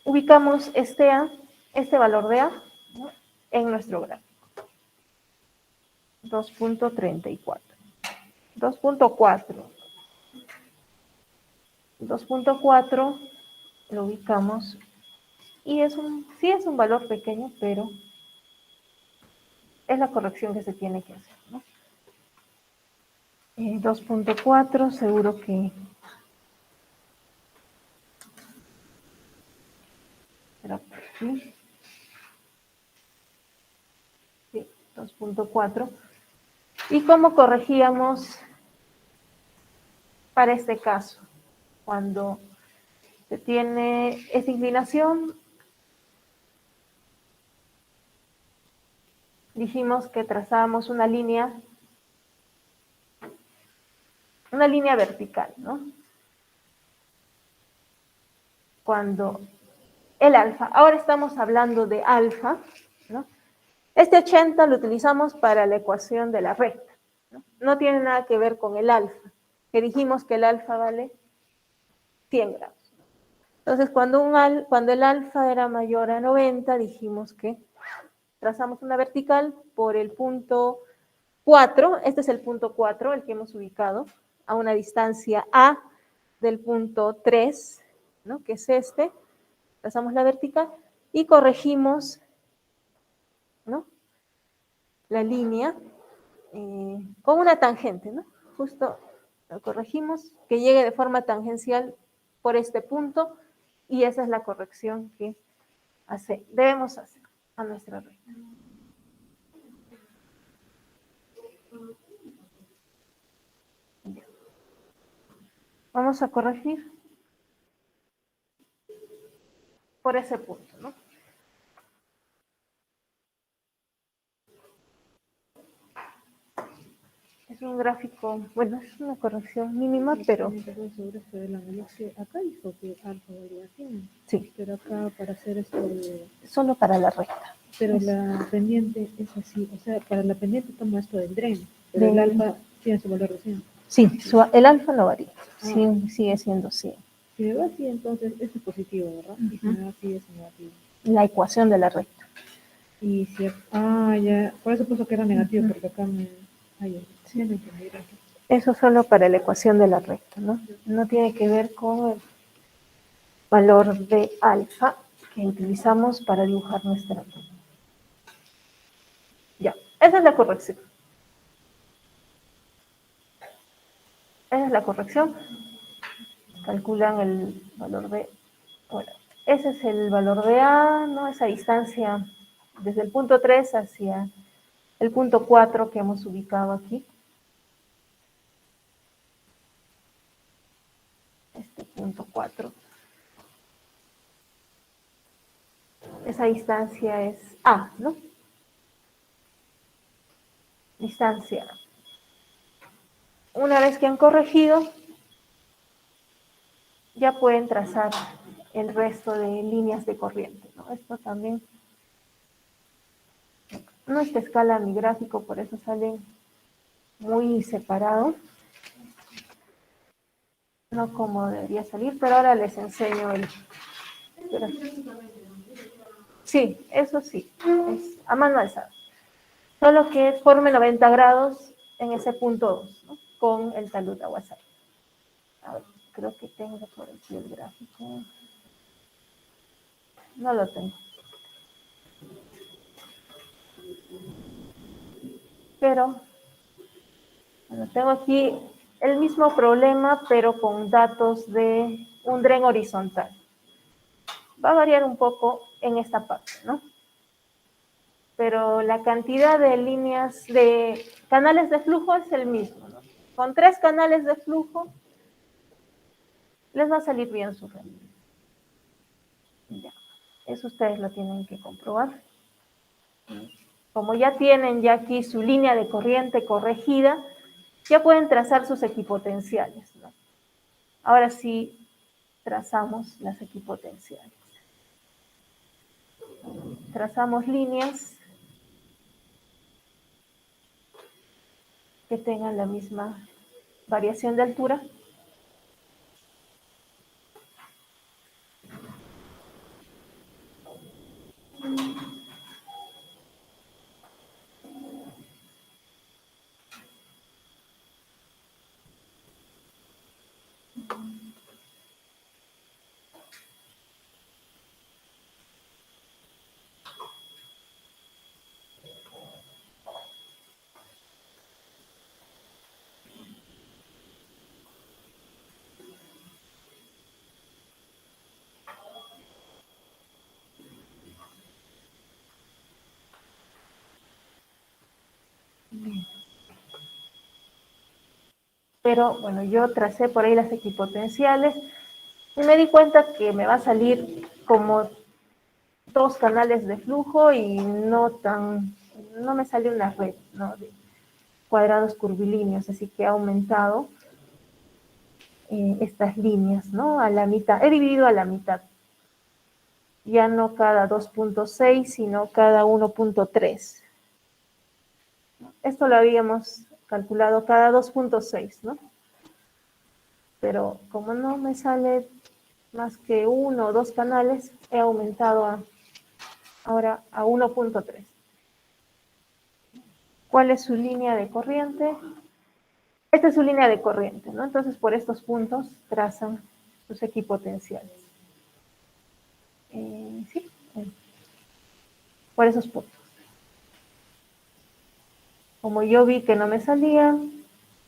ubicamos este A, este valor de A, ¿no?, en nuestro gráfico. 2.34. 2.4. 2.4 lo ubicamos y sí es un valor pequeño, pero es la corrección que se tiene que hacer, ¿no? 2.4, seguro que... Era por aquí. Sí, 2.4. ¿Y cómo corregíamos para este caso? Cuando se tiene esta inclinación, dijimos que trazábamos una línea vertical, ¿no? Cuando el alfa, ahora estamos hablando de alfa, ¿no? Este 80 lo utilizamos para la ecuación de la recta, ¿no? No tiene nada que ver con el alfa, que dijimos que el alfa vale 100 grados. Entonces, cuando el alfa era mayor a 90, dijimos que trazamos una vertical por el punto 4, este es el punto 4, el que hemos ubicado, a una distancia A del punto 3, ¿no?, que es este, trazamos la vertical y corregimos, ¿no?, la línea con una tangente, ¿no? Justo lo corregimos, que llegue de forma tangencial por este punto, y esa es la corrección que debemos hacer a nuestra recta. Vamos a corregir por ese punto, ¿no? Es un gráfico, bueno, es una corrección mínima, pero... Acá dijo que alfa valía 100. Sí. Pero acá para hacer esto de... Solo para la recta. Pero la pendiente es así, o sea, para la pendiente toma esto del tren, pero el alfa tiene su valor de 100. Sí, el alfa no varía, sigue siendo 100. Si me va así, entonces este es positivo, ¿verdad? Y si me va así, es negativo. La ecuación de la recta. Y si... ya, por eso puso que era negativo, porque acá me... Sí, me entendí, gracias. Eso solo para la ecuación de la recta, ¿no? No tiene que ver con el valor de alfa que utilizamos para dibujar nuestra recta. Ya, esa es la corrección. Esa es la corrección. Calculan el valor de... Bueno, ese es el valor de A, ¿no? Esa distancia desde el punto 3 hacia el punto 4 que hemos ubicado aquí. Este punto 4. Esa distancia es A, ¿no? Distancia A. Una vez que han corregido, ya pueden trazar el resto de líneas de corriente, ¿no? Esto también no está a escala mi gráfico, por eso salen muy separados. No como debería salir, pero ahora les enseño el... Sí, eso sí, es a mano alzada. Solo que forme 90 grados en ese punto 2, ¿no?, con el talud de WhatsApp. A ver, creo que tengo por aquí el gráfico. No lo tengo. Pero, bueno, tengo aquí el mismo problema, pero con datos de un dren horizontal. Va a variar un poco en esta parte, ¿no? Pero la cantidad de líneas, de canales de flujo es el mismo, ¿no? Con 3 canales de flujo, les va a salir bien su rendimiento. Ya, eso ustedes lo tienen que comprobar. Como ya tienen ya aquí su línea de corriente corregida, ya pueden trazar sus equipotenciales, ¿no? Ahora, si trazamos las equipotenciales. Trazamos líneas que tengan la misma variación de altura. Pero bueno, yo tracé por ahí las equipotenciales y me di cuenta que me va a salir como 2 canales de flujo y no me sale una red, ¿no?, de cuadrados curvilíneos, así que he aumentado estas líneas, ¿no?, a la mitad. He dividido a la mitad, ya no cada 2.6, sino cada 1.3. Esto lo habíamos calculado cada 2.6, ¿no? Pero como no me sale más que 1 o 2 canales, he aumentado ahora a 1.3. ¿Cuál es su línea de corriente? Esta es su línea de corriente, ¿no? Entonces, por estos puntos trazan sus equipotenciales. Sí, por esos puntos. Como yo vi que no me salía,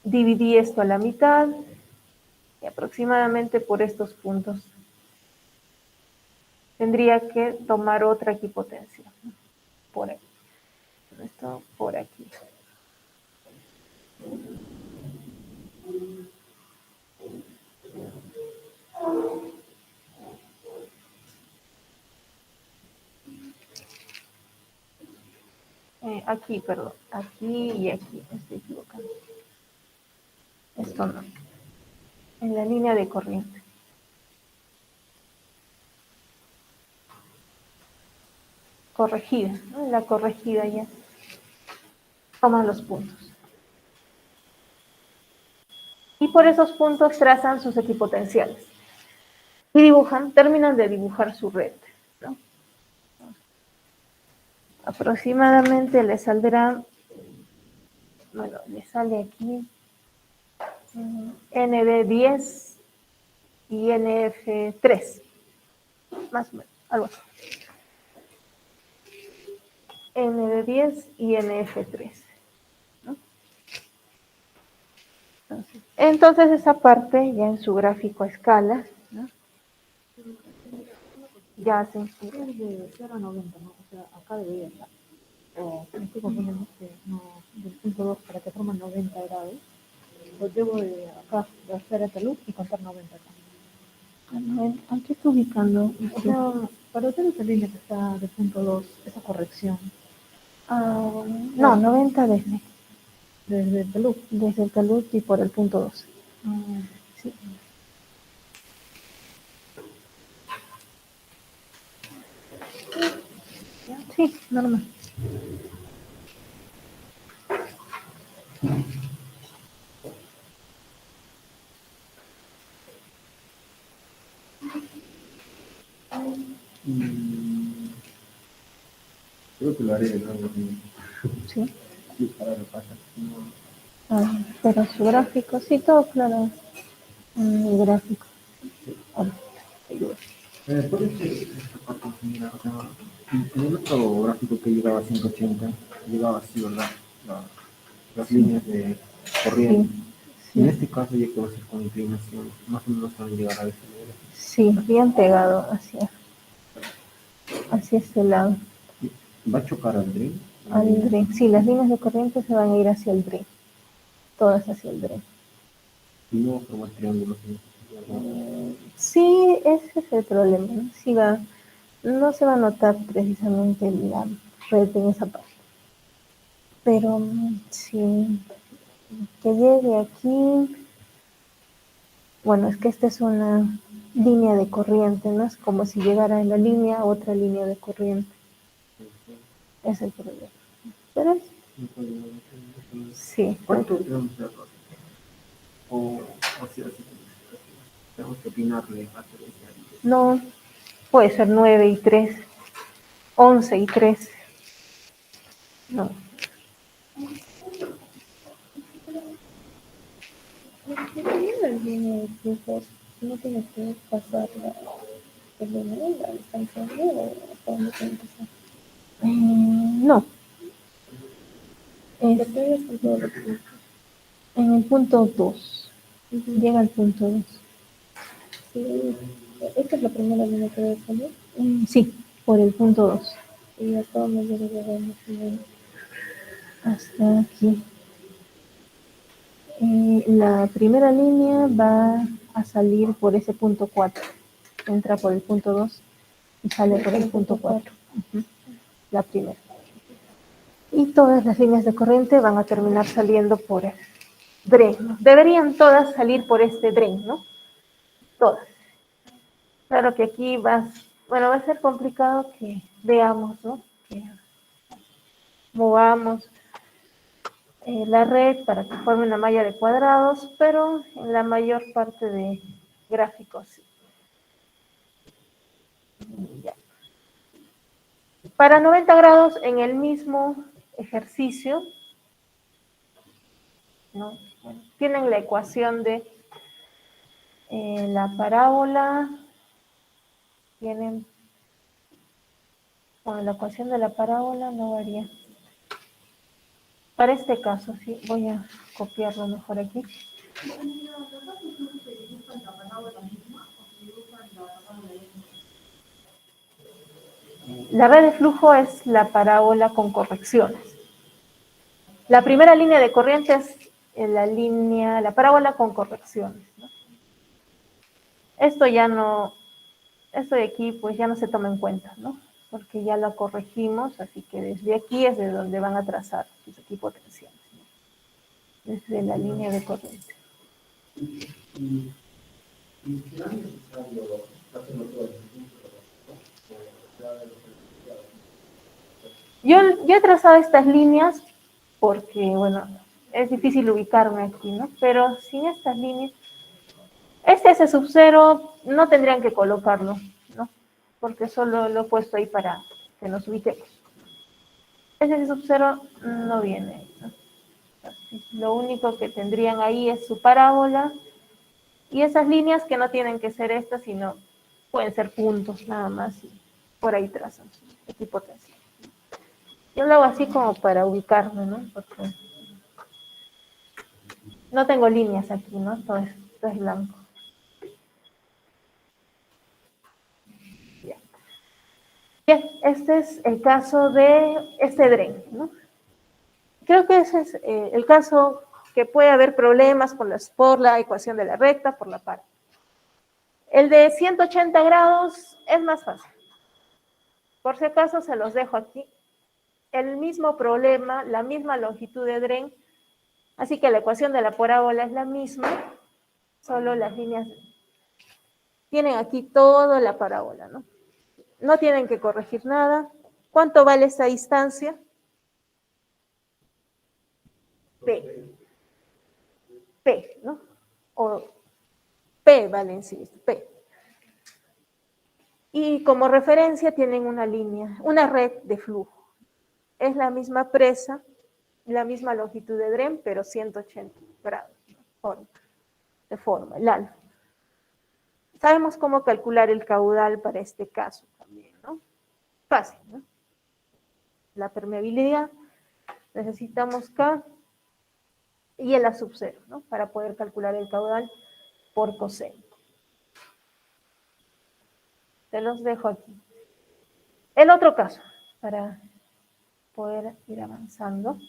dividí esto a la mitad y aproximadamente por estos puntos tendría que tomar otra equipotencia, ¿no? Por aquí. Esto por aquí. Aquí, perdón. Aquí y aquí. Me estoy equivocando. Esto no. En la línea de corriente. Corregida, ¿no? En la corregida ya toman los puntos. Y por esos puntos trazan sus equipotenciales. Y terminan de dibujar su red, ¿no? Aproximadamente le saldrá, bueno, le sale aquí ND10 y NF3, más o menos, algo así. ND10 y NF3, ¿no? Entonces esa parte ya en su gráfico a escala, ¿no?, ya se inscribe. Es de 0 a 90, ¿no? O sea, acá debería estar. O me estoy confundiendo que no, del punto 2 para que forman 90 grados. Pues debo de acá, de hacer esta luz y contar 90 acá. Aquí está ubicando. O sea, para hacer esa línea que está de punto 2, esa corrección, No, 90 desde el talud. desde el talud y por el punto 2. Sí. Sí, normal. Creo que lo haré de nuevo. Sí. Sí, para repasar. Pero su gráfico, sí, todo claro. El gráfico. Ayuda. ¿Puede ser esta parte, mira, o sea, en el otro gráfico que llegaba a 180, llegaba así, ¿verdad? Las líneas de corriente. Sí, En este caso ya que va a ser con inclinación, más o menos van a llegar a ese nivel. sí, bien pegado hacia este lado. ¿Va a chocar al drill? Al DRE. Sí, las líneas de corriente se van a ir hacia el DRE. Todas hacia el DRE. Y no va a formar triángulos. Sí, ese es el problema, ¿no? Sí no se va a notar precisamente la red en esa parte. Pero sí, que llegue aquí. Bueno, es que esta es una línea de corriente, ¿no? Es como si llegara en la línea otra línea de corriente. Ese es el problema. Pero sí. ¿Cuánto tenemos de arroz? O sea, tenemos que opinarle a Teresa. No, puede ser 9 y 3, 11 y 3. No. La línea de flujo no tiene que pasar la distancia o por dónde tiene que pasar. No. Es Porque es con todo lo que en el punto 2. Llega al punto 2. sí, esta es la primera línea que debe salir. Sí, por el punto 2. Y acá me debe llegar más o menos. Hasta aquí. La primera línea va a salir por ese punto 4. Entra por el punto 2 y sale por el punto 4. La primera. Y todas las líneas de corriente van a terminar saliendo por el drain, ¿no? Deberían todas salir por este drain, ¿no? Todas. Claro que aquí va a ser complicado que veamos, ¿no? Que movamos la red para que forme una malla de cuadrados, pero en la mayor parte de gráficos sí. Ya. Para 90 grados en el mismo ejercicio, ¿no? Bueno, tienen la ecuación de la parábola, tienen, bueno, la ecuación de la parábola no varía. Para este caso, sí, voy a copiarlo mejor aquí. La red de flujo es la parábola con correcciones. La primera línea de corriente es la parábola con correcciones, ¿no? Esto de aquí pues ya no se toma en cuenta, ¿no? Porque ya lo corregimos, así que desde aquí es de donde van a trazar sus equipotenciales, ¿no? Desde la línea de corriente. Yo he trazado estas líneas porque, bueno, es difícil ubicarme aquí, ¿no? Pero sin estas líneas, este S sub 0 no tendrían que colocarlo, ¿no? Porque solo lo he puesto ahí para que nos ubiquemos. Ese S sub 0 no viene, ¿no? Lo único que tendrían ahí es su parábola y esas líneas que no tienen que ser estas, sino pueden ser puntos nada más y por ahí trazan su equipotencia. Yo lo hago así como para ubicarme, ¿no? Porque no tengo líneas aquí, ¿no? Todo es blanco. Bien. Bien, este es el caso de este drain, ¿no? Creo que ese es el caso que puede haber problemas por la ecuación de la recta, por la par. El de 180 grados es más fácil. Por si acaso se los dejo aquí. El mismo problema, la misma longitud de drain, así que la ecuación de la parábola es la misma, solo las líneas tienen aquí toda la parábola, ¿no? No tienen que corregir nada. ¿Cuánto vale esta distancia? P. P, ¿no? O P vale en sí, P. Y como referencia tienen una línea, una red de flujo. Es la misma presa, la misma longitud de drain, pero 180 grados, ¿no? De forma, el alfa. Sabemos cómo calcular el caudal para este caso también, ¿no? Fácil, ¿no? La permeabilidad, necesitamos K y el A sub 0, ¿no? Para poder calcular el caudal por coseno. Te los dejo aquí. El otro caso, para poder ir avanzando.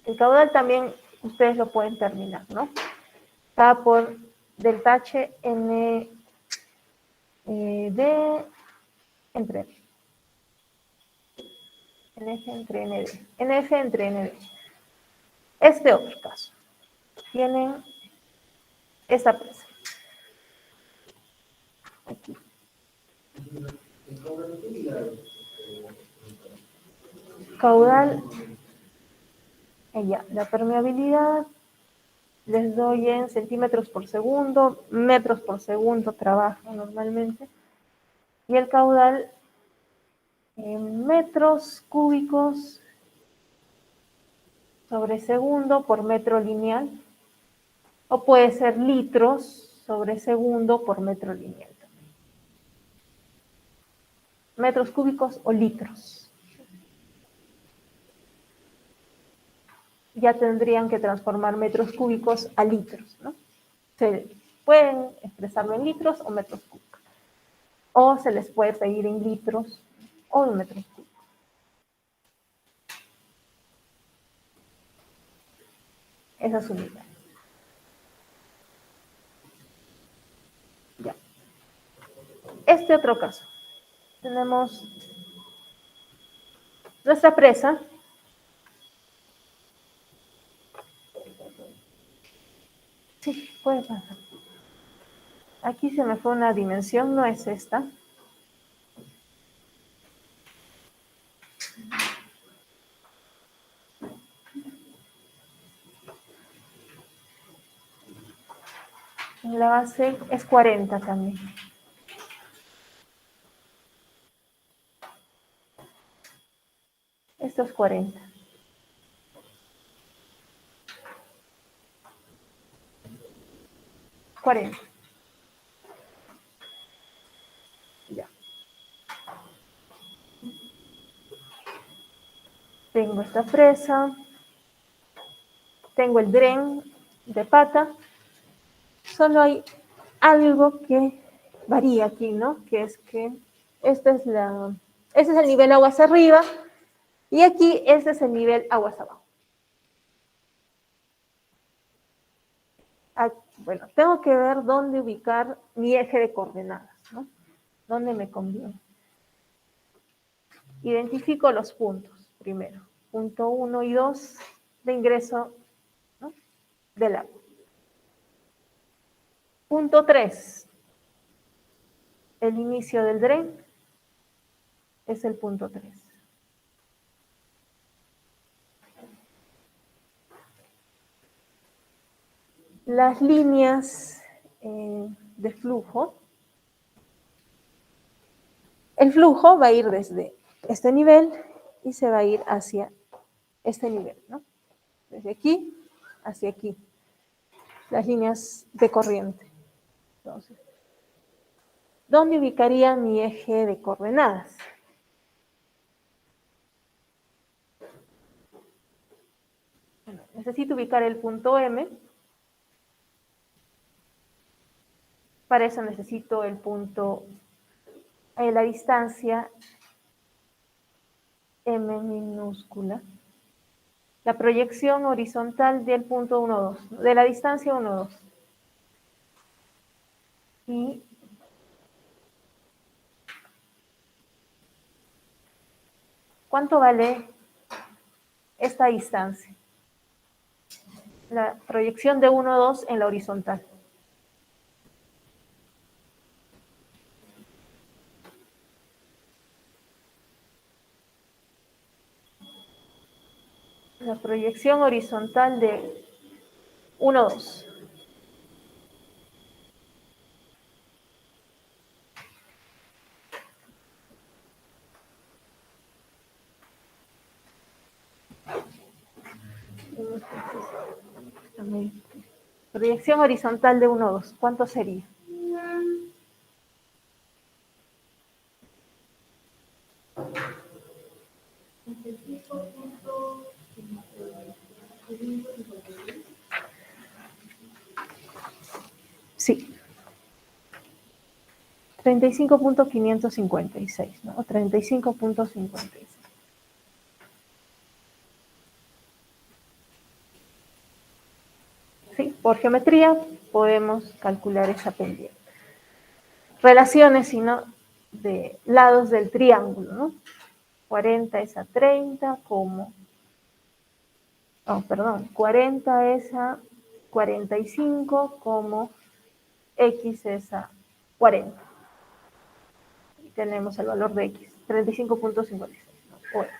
El caudal también ustedes lo pueden terminar, ¿no? K por delta H N D entre NF entre ND. NF entre ND. Este otro caso. Tienen esta presa. Aquí. Caudal, ya, la permeabilidad, les doy en centímetros por segundo, metros por segundo trabajo normalmente, y el caudal en metros cúbicos sobre segundo por metro lineal, o puede ser litros sobre segundo por metro lineal también. Metros cúbicos o litros. Ya tendrían que transformar metros cúbicos a litros, ¿no? Se pueden expresarlo en litros o metros cúbicos. O se les puede pedir en litros o en metros cúbicos. Esa es su unidad. Ya. Este otro caso. Tenemos nuestra presa. Sí, puede pasar. Aquí se me fue una dimensión, no es esta. La base es 40 también. Esto es 40. Ya. Tengo esta presa. Tengo el dren de pata. Solo hay algo que varía aquí, ¿no? Que es que este es el nivel aguas arriba y aquí este es el nivel aguas abajo. Bueno, tengo que ver dónde ubicar mi eje de coordenadas, ¿no? ¿Dónde me conviene? Identifico los puntos primero. Punto 1 y 2 de ingreso, ¿no?, del agua. Punto 3. El inicio del dren es el punto 3. Las líneas de flujo, el flujo va a ir desde este nivel y se va a ir hacia este nivel, ¿no? Desde aquí hacia aquí. Las líneas de corriente. Entonces, ¿dónde ubicaría mi eje de coordenadas? Bueno, necesito ubicar el punto M. Para eso necesito el punto, la distancia M minúscula. La proyección horizontal del punto 1, 2, de la distancia 1, 2. Y ¿cuánto vale esta distancia? La proyección de 1, 2 en la horizontal. La proyección horizontal de 1, 2. Proyección horizontal de 1, 2. ¿Cuánto sería? Sí. 35.556, ¿no? 35.56. Sí, por geometría podemos calcular esa pendiente. Relaciones, sino de lados del triángulo, ¿no? 40 es a 30, como... Oh, perdón, 40 es a 45, como X es a 40. Y tenemos el valor de X, 35.56. ¿No? Bueno.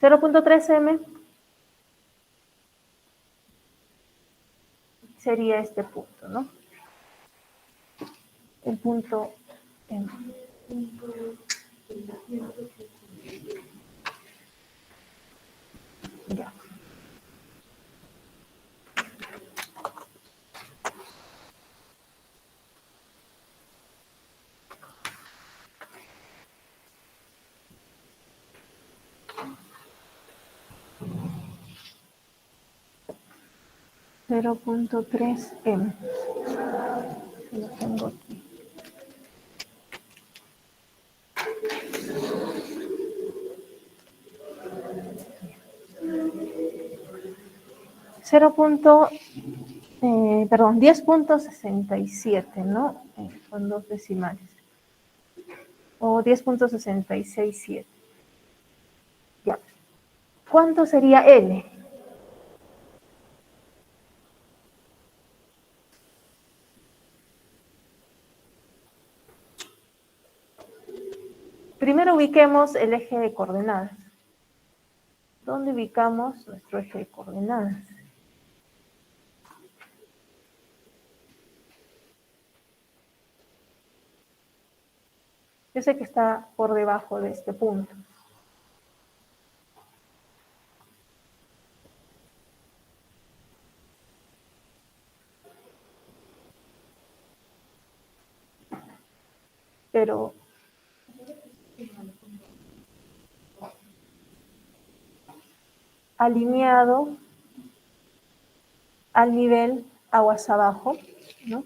0.3 M sería este punto, ¿no? El punto M. Ya. .3 M. Lo tengo aquí. Perdón, 10.67, ¿no? Con dos decimales. O 10.667. Ya. ¿Cuánto sería L? Primero ubiquemos el eje de coordenadas. ¿Dónde ubicamos nuestro eje de coordenadas? Yo sé que está por debajo de este punto. Pero alineado al nivel aguas abajo, ¿no?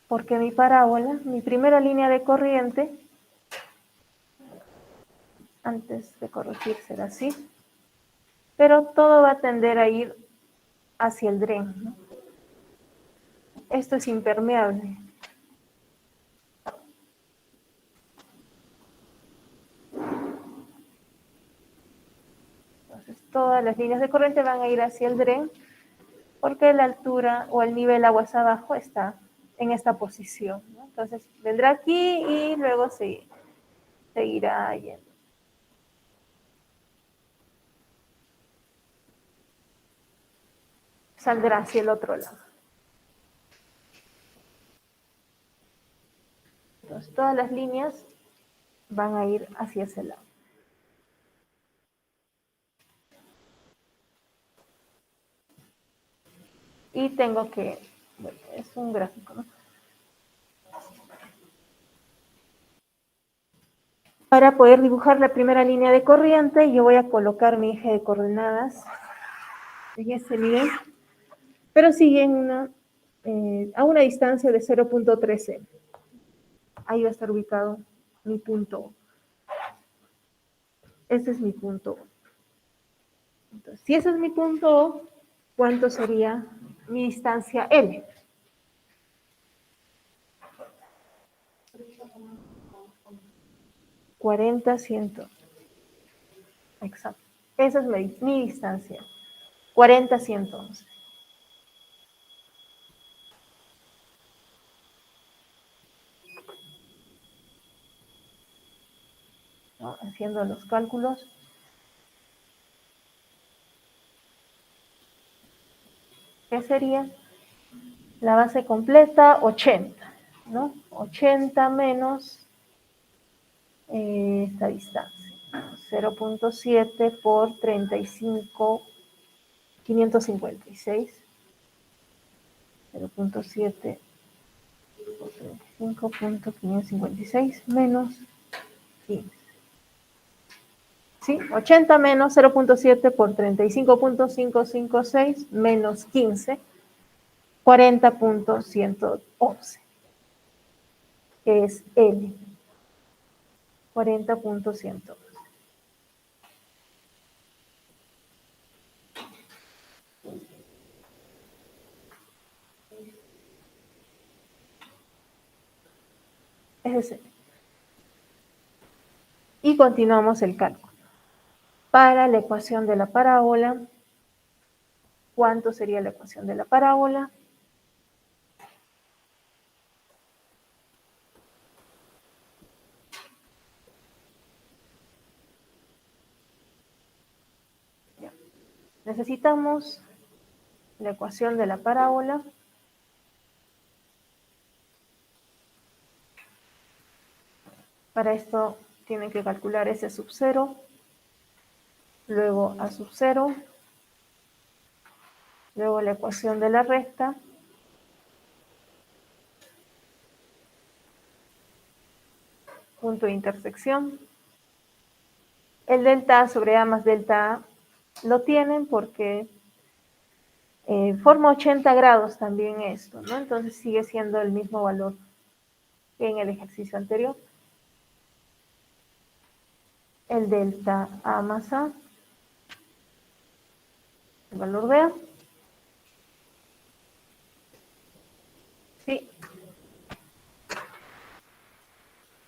Porque mi parábola, mi primera línea de corriente, antes de corregir será así, pero todo va a tender a ir hacia el dren, ¿no? Esto es impermeable. Entonces, todas las líneas de corriente van a ir hacia el dren porque la altura o el nivel aguas abajo está en esta posición, ¿no? Entonces, vendrá aquí y luego seguirá yendo. Saldrá hacia el otro lado. Entonces, todas las líneas van a ir hacia ese lado. Y tengo que, bueno, es un gráfico, ¿no? Para poder dibujar la primera línea de corriente, yo voy a colocar mi eje de coordenadas en ese nivel, pero sigue a una distancia de 0.3 M. Ahí va a estar ubicado mi punto O. Ese es mi punto O. Entonces, si ese es mi punto O, ¿cuánto sería mi distancia L? .40, exacto. Esa es mi distancia. 40, 111. ¿No? Haciendo los cálculos. ¿Qué sería? La base completa, 80, ¿no? 80 menos esta distancia. 0.7 por 35, 556. 0.7 por 35.556 menos 15. ¿Sí? 80 menos 0.7 por 35.556 menos 15, 40.111, que es L. 40.111. Es ese. Y continuamos el cálculo. Para la ecuación de la parábola, cuánto sería la ecuación de la parábola. Ya. Necesitamos la ecuación de la parábola. Para esto tienen que calcular S sub 0, luego A sub 0, luego la ecuación de la recta, punto de intersección. El delta A sobre A más delta A lo tienen porque forma 80 grados también esto, ¿no? Entonces sigue siendo el mismo valor que en el ejercicio anterior. El delta A más A, el valor de A. Sí.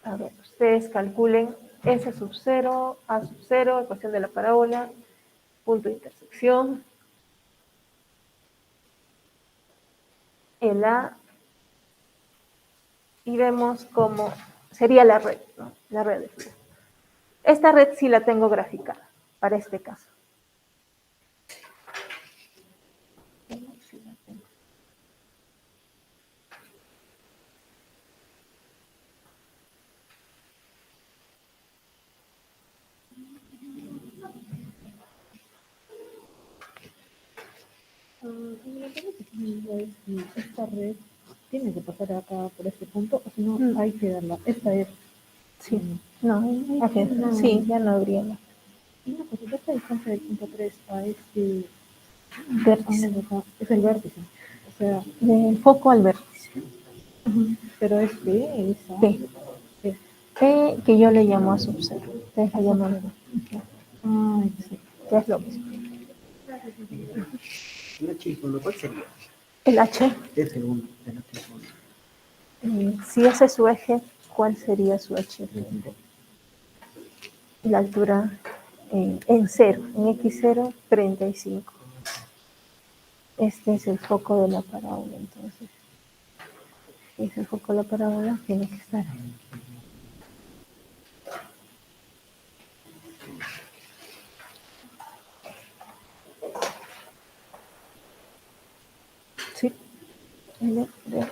A ver, ustedes calculen S sub 0, A sub 0, ecuación de la parábola, punto de intersección. El A, y vemos cómo sería la red, ¿no? La red de flujo. Esta red sí la tengo graficada para este caso. Me parece que esta red tiene que pasar acá por este punto, o si no, hay que darla. Esta es. Sí, no, sí, ya no habría más. Y una cosa, esta distancia del punto 3 a este Vértice. ángulo acá es el vértice. O sea, Del foco al vértice. pero es B, es A. P. B. P que yo le llamo a sub 0. Ustedes la Sub llaman cero. Ah, sí. que es lo mismo. El H segundo, ¿cuál sería? El H, El segundo, el H segundo. si ese es su eje, ¿cuál sería su H? La altura en 0, en X0, 35. Este es el foco de la parábola, entonces. Es el foco de la parábola, tiene que estar ahí. Sí. L, D.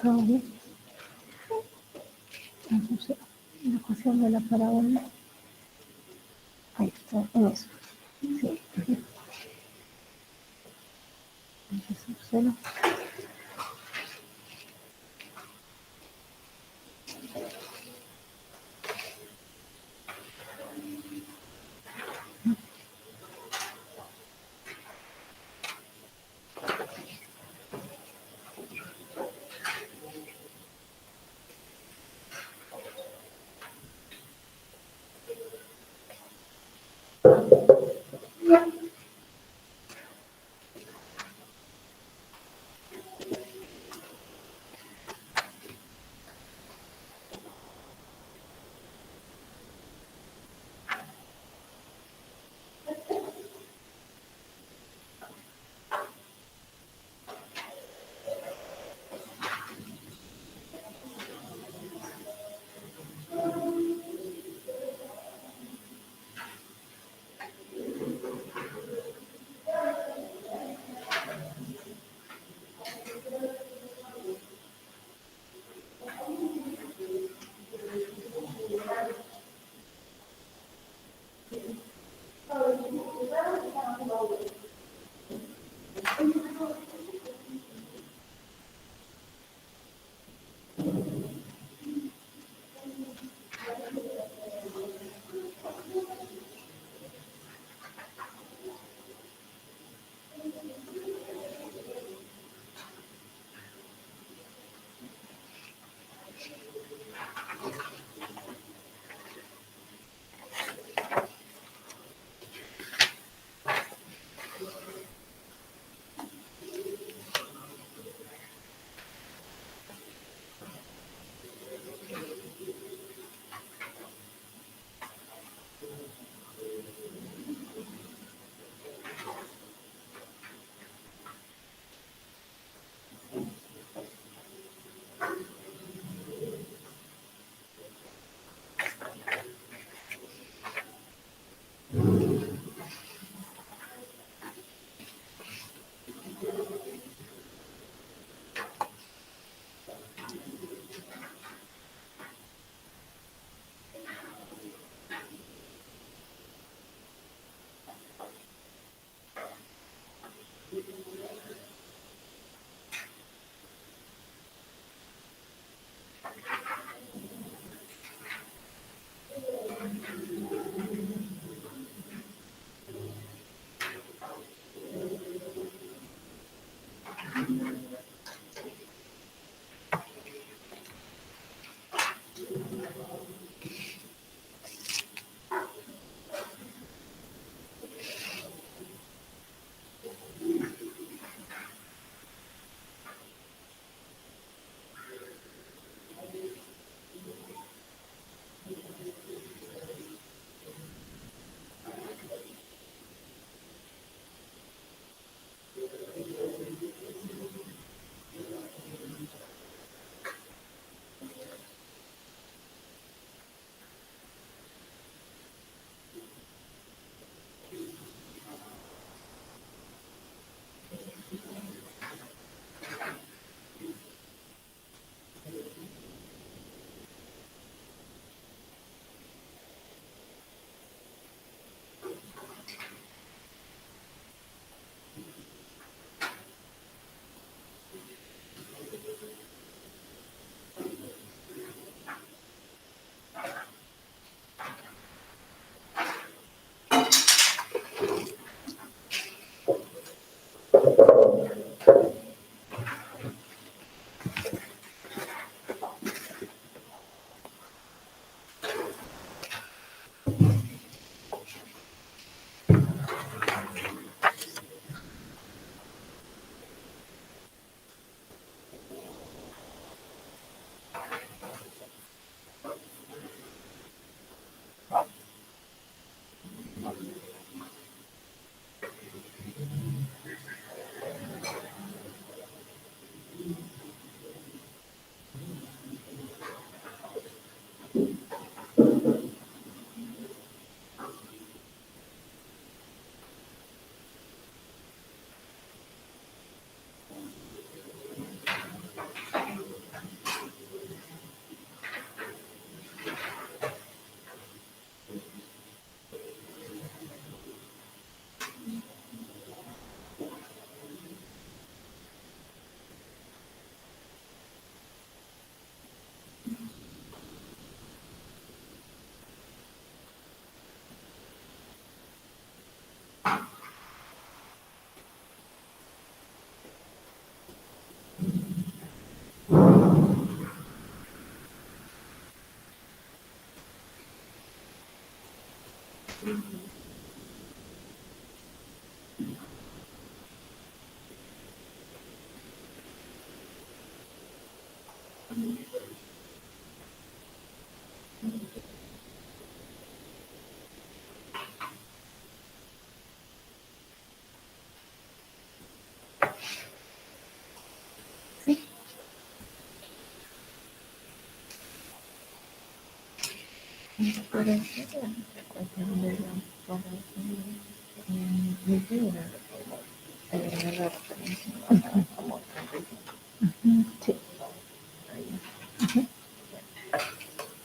Ahora, entonces, la ecuación de la parábola. Ahí está, en eso. Sí. Entonces, 0. Sí.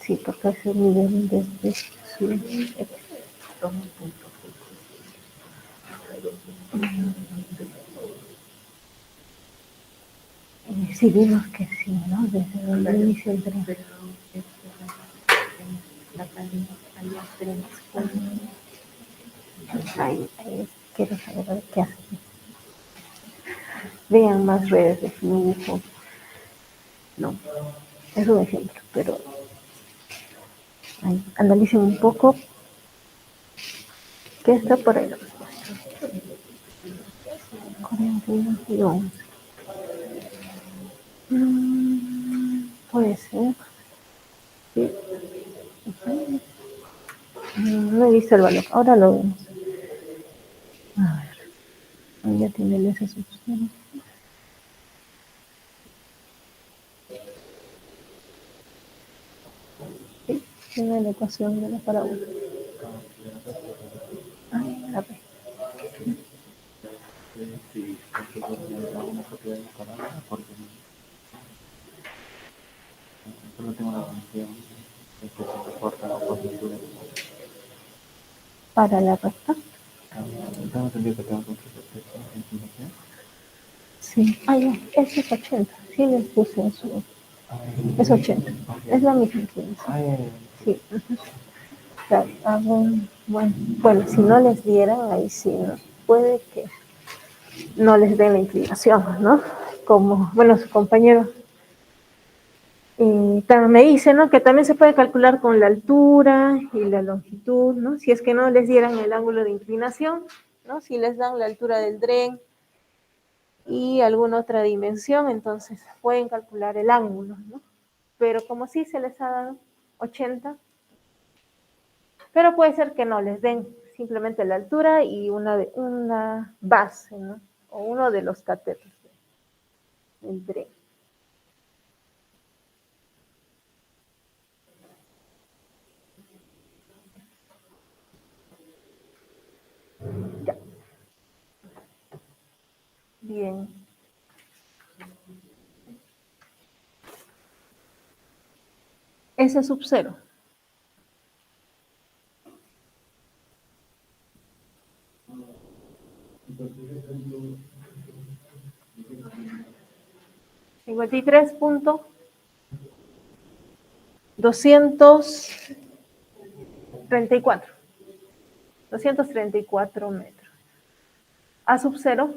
Sí, porque ese nivel desde su sí vimos que sí, ¿no? Desde el inicio del tren. Ahí quiero saber a ver qué hacen. Vean más redes de flujo. No, es un ejemplo, pero ahí, analicen un poco qué está por ahí. Corriente y 11. Puede ser. Sí. No he visto el valor, ahora lo vemos. A ver, ahí ya tiene el S subcero. Sí, tiene la ecuación de la parábola. La P. Sí, una propiedad de la parábola, porque solo tengo la función que se reporta la oposición. Para la recta. Tengo entendido que tengo que en función. Sí. Ah, ya, ese es 80. Sí, les puse eso. Es 80. Es la misma inclinación. Sí. Bueno, si no les dieran, ahí sí, ¿no? Puede que no les den la inclinación, ¿no? Como, bueno, su compañero también me dice, ¿no? Que también se puede calcular con la altura y la longitud, ¿no? Si es que no les dieran el ángulo de inclinación, ¿no? Si les dan la altura del dren y alguna otra dimensión, entonces pueden calcular el ángulo, ¿no? Pero como sí se les ha dado 80, pero puede ser que no les den simplemente la altura y una base, ¿no? O uno de los catetos del dren. Ya. Bien. S sub 0. $234 metros. A sub 0.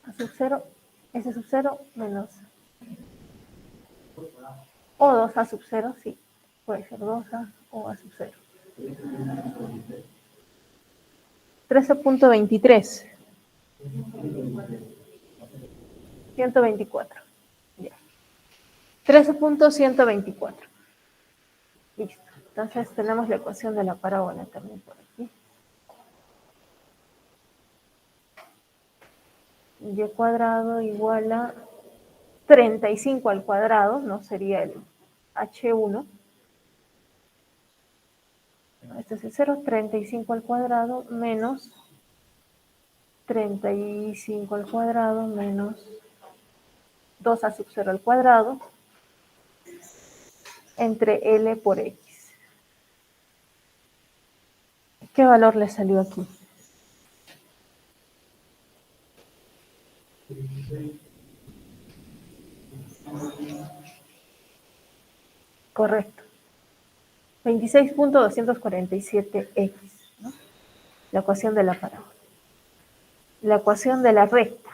A sub 0, S sub 0 menos o 2 a sub 0, sí, puede ser 2A o A sub 0. 13.23. 124. Ya. 13.124. Listo. Entonces tenemos la ecuación de la parábola también por aquí. Y cuadrado igual a 35 al cuadrado, ¿no? Sería el H1. Este es el 0, 35 al cuadrado menos 35 al cuadrado menos 2 a sub 0 al cuadrado entre L por X. ¿Qué valor le salió aquí? Correcto. 26.247x, ¿no? La ecuación de la parábola. La ecuación de la recta.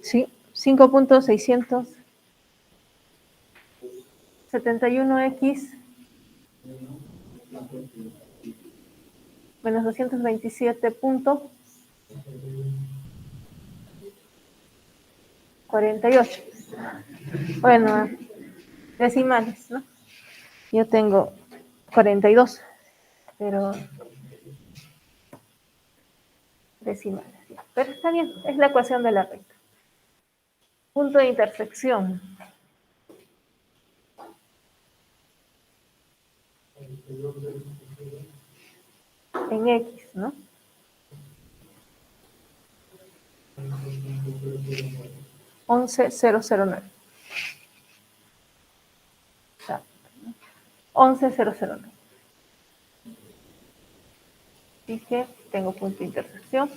Sí, 5.671x menos 227.48. Bueno, decimales, ¿no? Yo tengo 42, pero decimales. Pero está bien, es la ecuación de la recta. Punto de intersección. En X, ¿no? 11.009. Exacto, ¿no? 11.009. Así que tengo punto de intersección.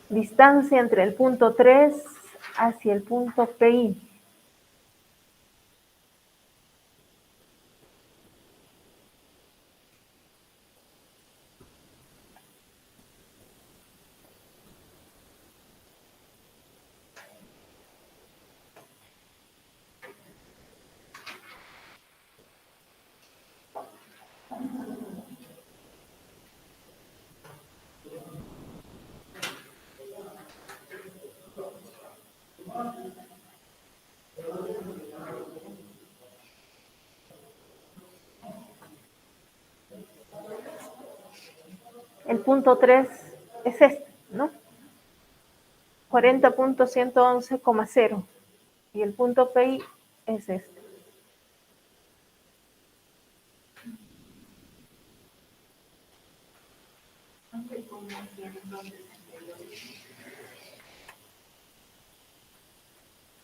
Distancia entre el punto 3 hacia el punto PI. El punto 3 es este, ¿no? 40.111,0. Y el punto PI es este.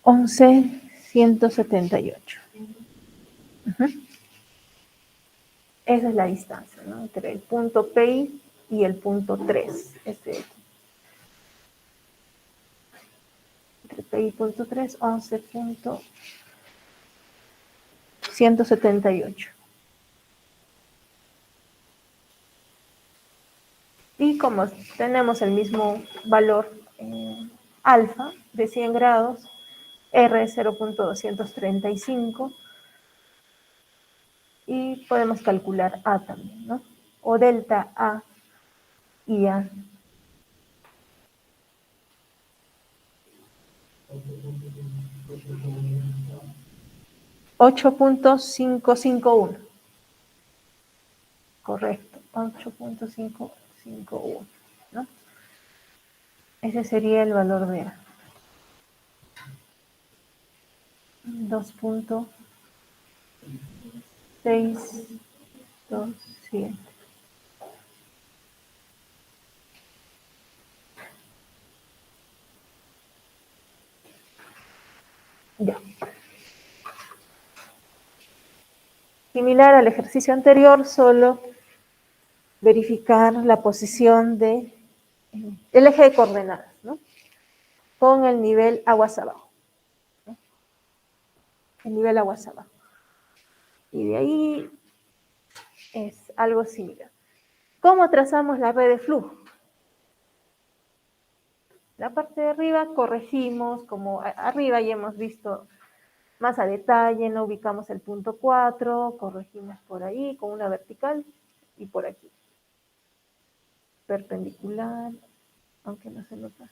$11.178. Esa es la distancia, ¿no? Entre el punto PI y el punto 3. Entre PI y punto 3, 11.178. Y como tenemos el mismo valor alfa de 100 grados, R es 0.235 y podemos calcular A también, ¿no? O delta A y A. 8.551. Correcto, 8.551, ¿no? Ese sería el valor de A. 2.627. Ya. Similar al ejercicio anterior, solo verificar la posición de el eje de coordenadas, ¿no? Con el nivel aguas abajo, ¿no? El nivel aguas abajo. Y de ahí es algo similar. ¿Cómo trazamos la red de flujo? La parte de arriba corregimos, como arriba ya hemos visto más a detalle, no ubicamos el punto 4, corregimos por ahí con una vertical y por aquí. Perpendicular, aunque no se nota.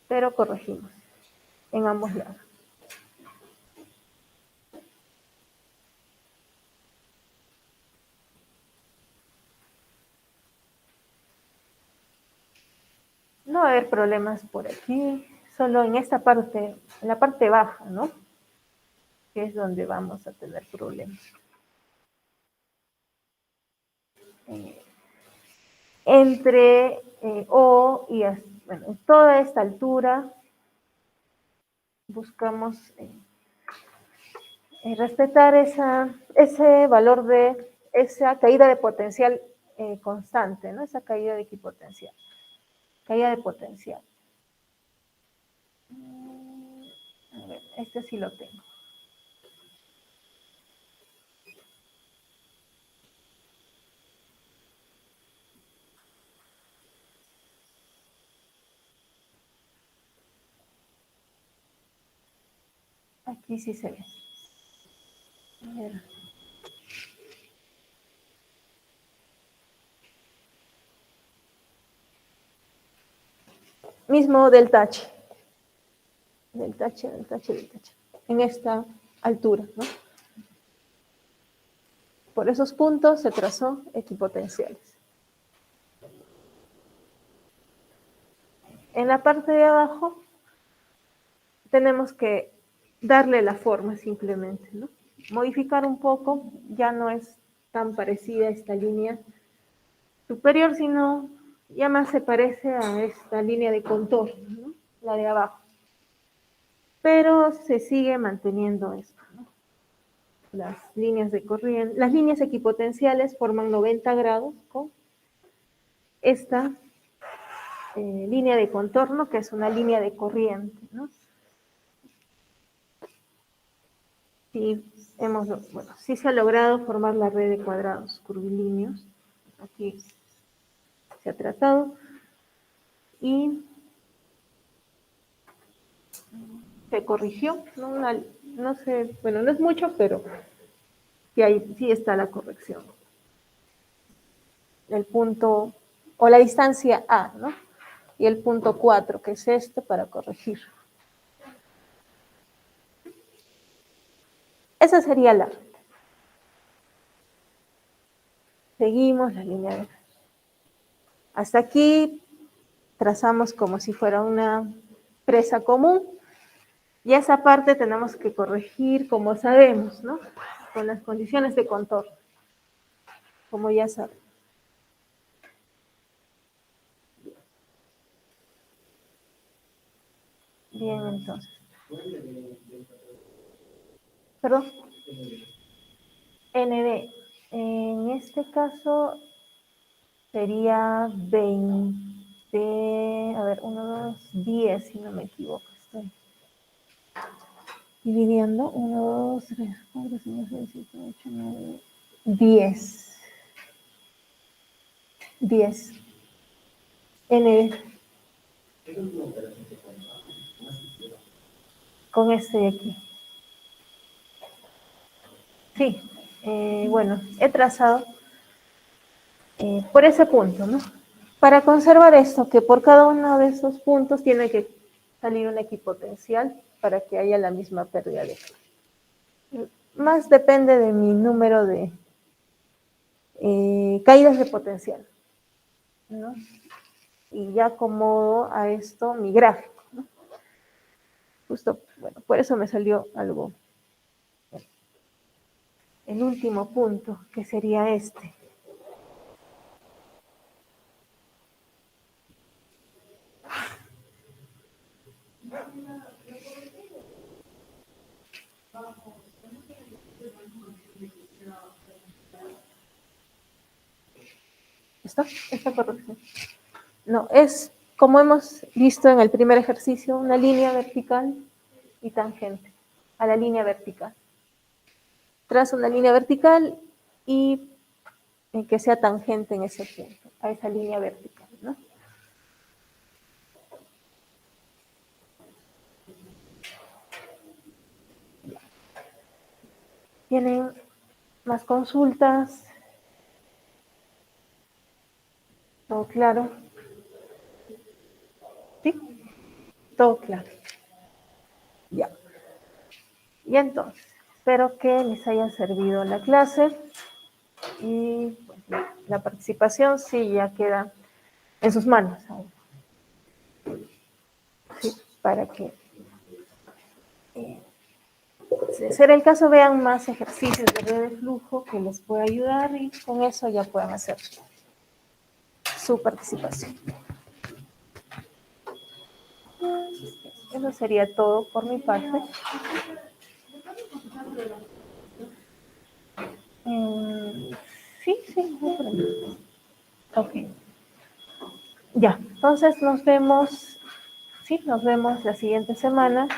Pero corregimos en ambos lados. No va a haber problemas por aquí, solo en esta parte, en la parte baja, ¿no? Que es donde vamos a tener problemas. Entre O y, bueno, en toda esta altura buscamos respetar ese valor de esa caída de potencial constante, ¿no? Esa caída de equipotencial, caída de potencial. A ver, este sí lo tengo. Aquí sí se ve. A ver. Mismo delta H. Delta H, delta H, delta H. En esta altura, ¿no? Por esos puntos se trazó equipotenciales. En la parte de abajo tenemos que darle la forma simplemente, ¿no? Modificar un poco, ya no es tan parecida a esta línea superior, sino ya más se parece a esta línea de contorno, ¿no? La de abajo. Pero se sigue manteniendo esto, ¿no? Las líneas de corriente, las líneas equipotenciales forman 90 grados con esta línea de contorno, que es una línea de corriente, ¿no? Sí, bueno, sí se ha logrado formar la red de cuadrados curvilíneos. Aquí se ha tratado. Y se corrigió, ¿no? No sé, bueno, no es mucho, pero sí está la corrección. El punto, o la distancia A, ¿no? Y el punto 4, que es este, para corregir. Esa sería la red. Seguimos la línea de... Hasta aquí trazamos como si fuera una presa común. Y esa parte tenemos que corregir, como sabemos, ¿no? Con las condiciones de contorno, como ya saben. Bien, entonces. Perdón. ND. En este caso sería 20, a ver, 1, 2, 10, si no me equivoco. Estoy dividiendo. 1, 2, 3, 4, 5, 6, 7, 8, 9, 10. 10. ND. Con este de aquí. Sí, bueno, he trazado por ese punto, ¿no? Para conservar esto, que por cada uno de esos puntos tiene que salir un equipotencial para que haya la misma pérdida de calor. Más depende de mi número de caídas de potencial, ¿no? Y ya acomodo a esto mi gráfico, ¿no? Justo, bueno, por eso me salió algo. El último punto, que sería este. ¿Esta corrección? No, es como hemos visto en el primer ejercicio, una línea vertical y tangente a la línea vertical. Trazo una línea vertical y que sea tangente en ese punto, a esa línea vertical, ¿no? ¿Tienen más consultas? ¿Todo claro? ¿Sí? Todo claro. Ya. Y entonces, espero que les haya servido la clase y pues, la participación sí ya queda en sus manos ahora. Sí, para que de ser el caso vean más ejercicios de red de flujo que les pueda ayudar y con eso ya puedan hacer su participación. Eso sería todo por mi parte. Sí, no hay problema. Ok. Ya, entonces nos vemos, sí, nos vemos la siguiente semana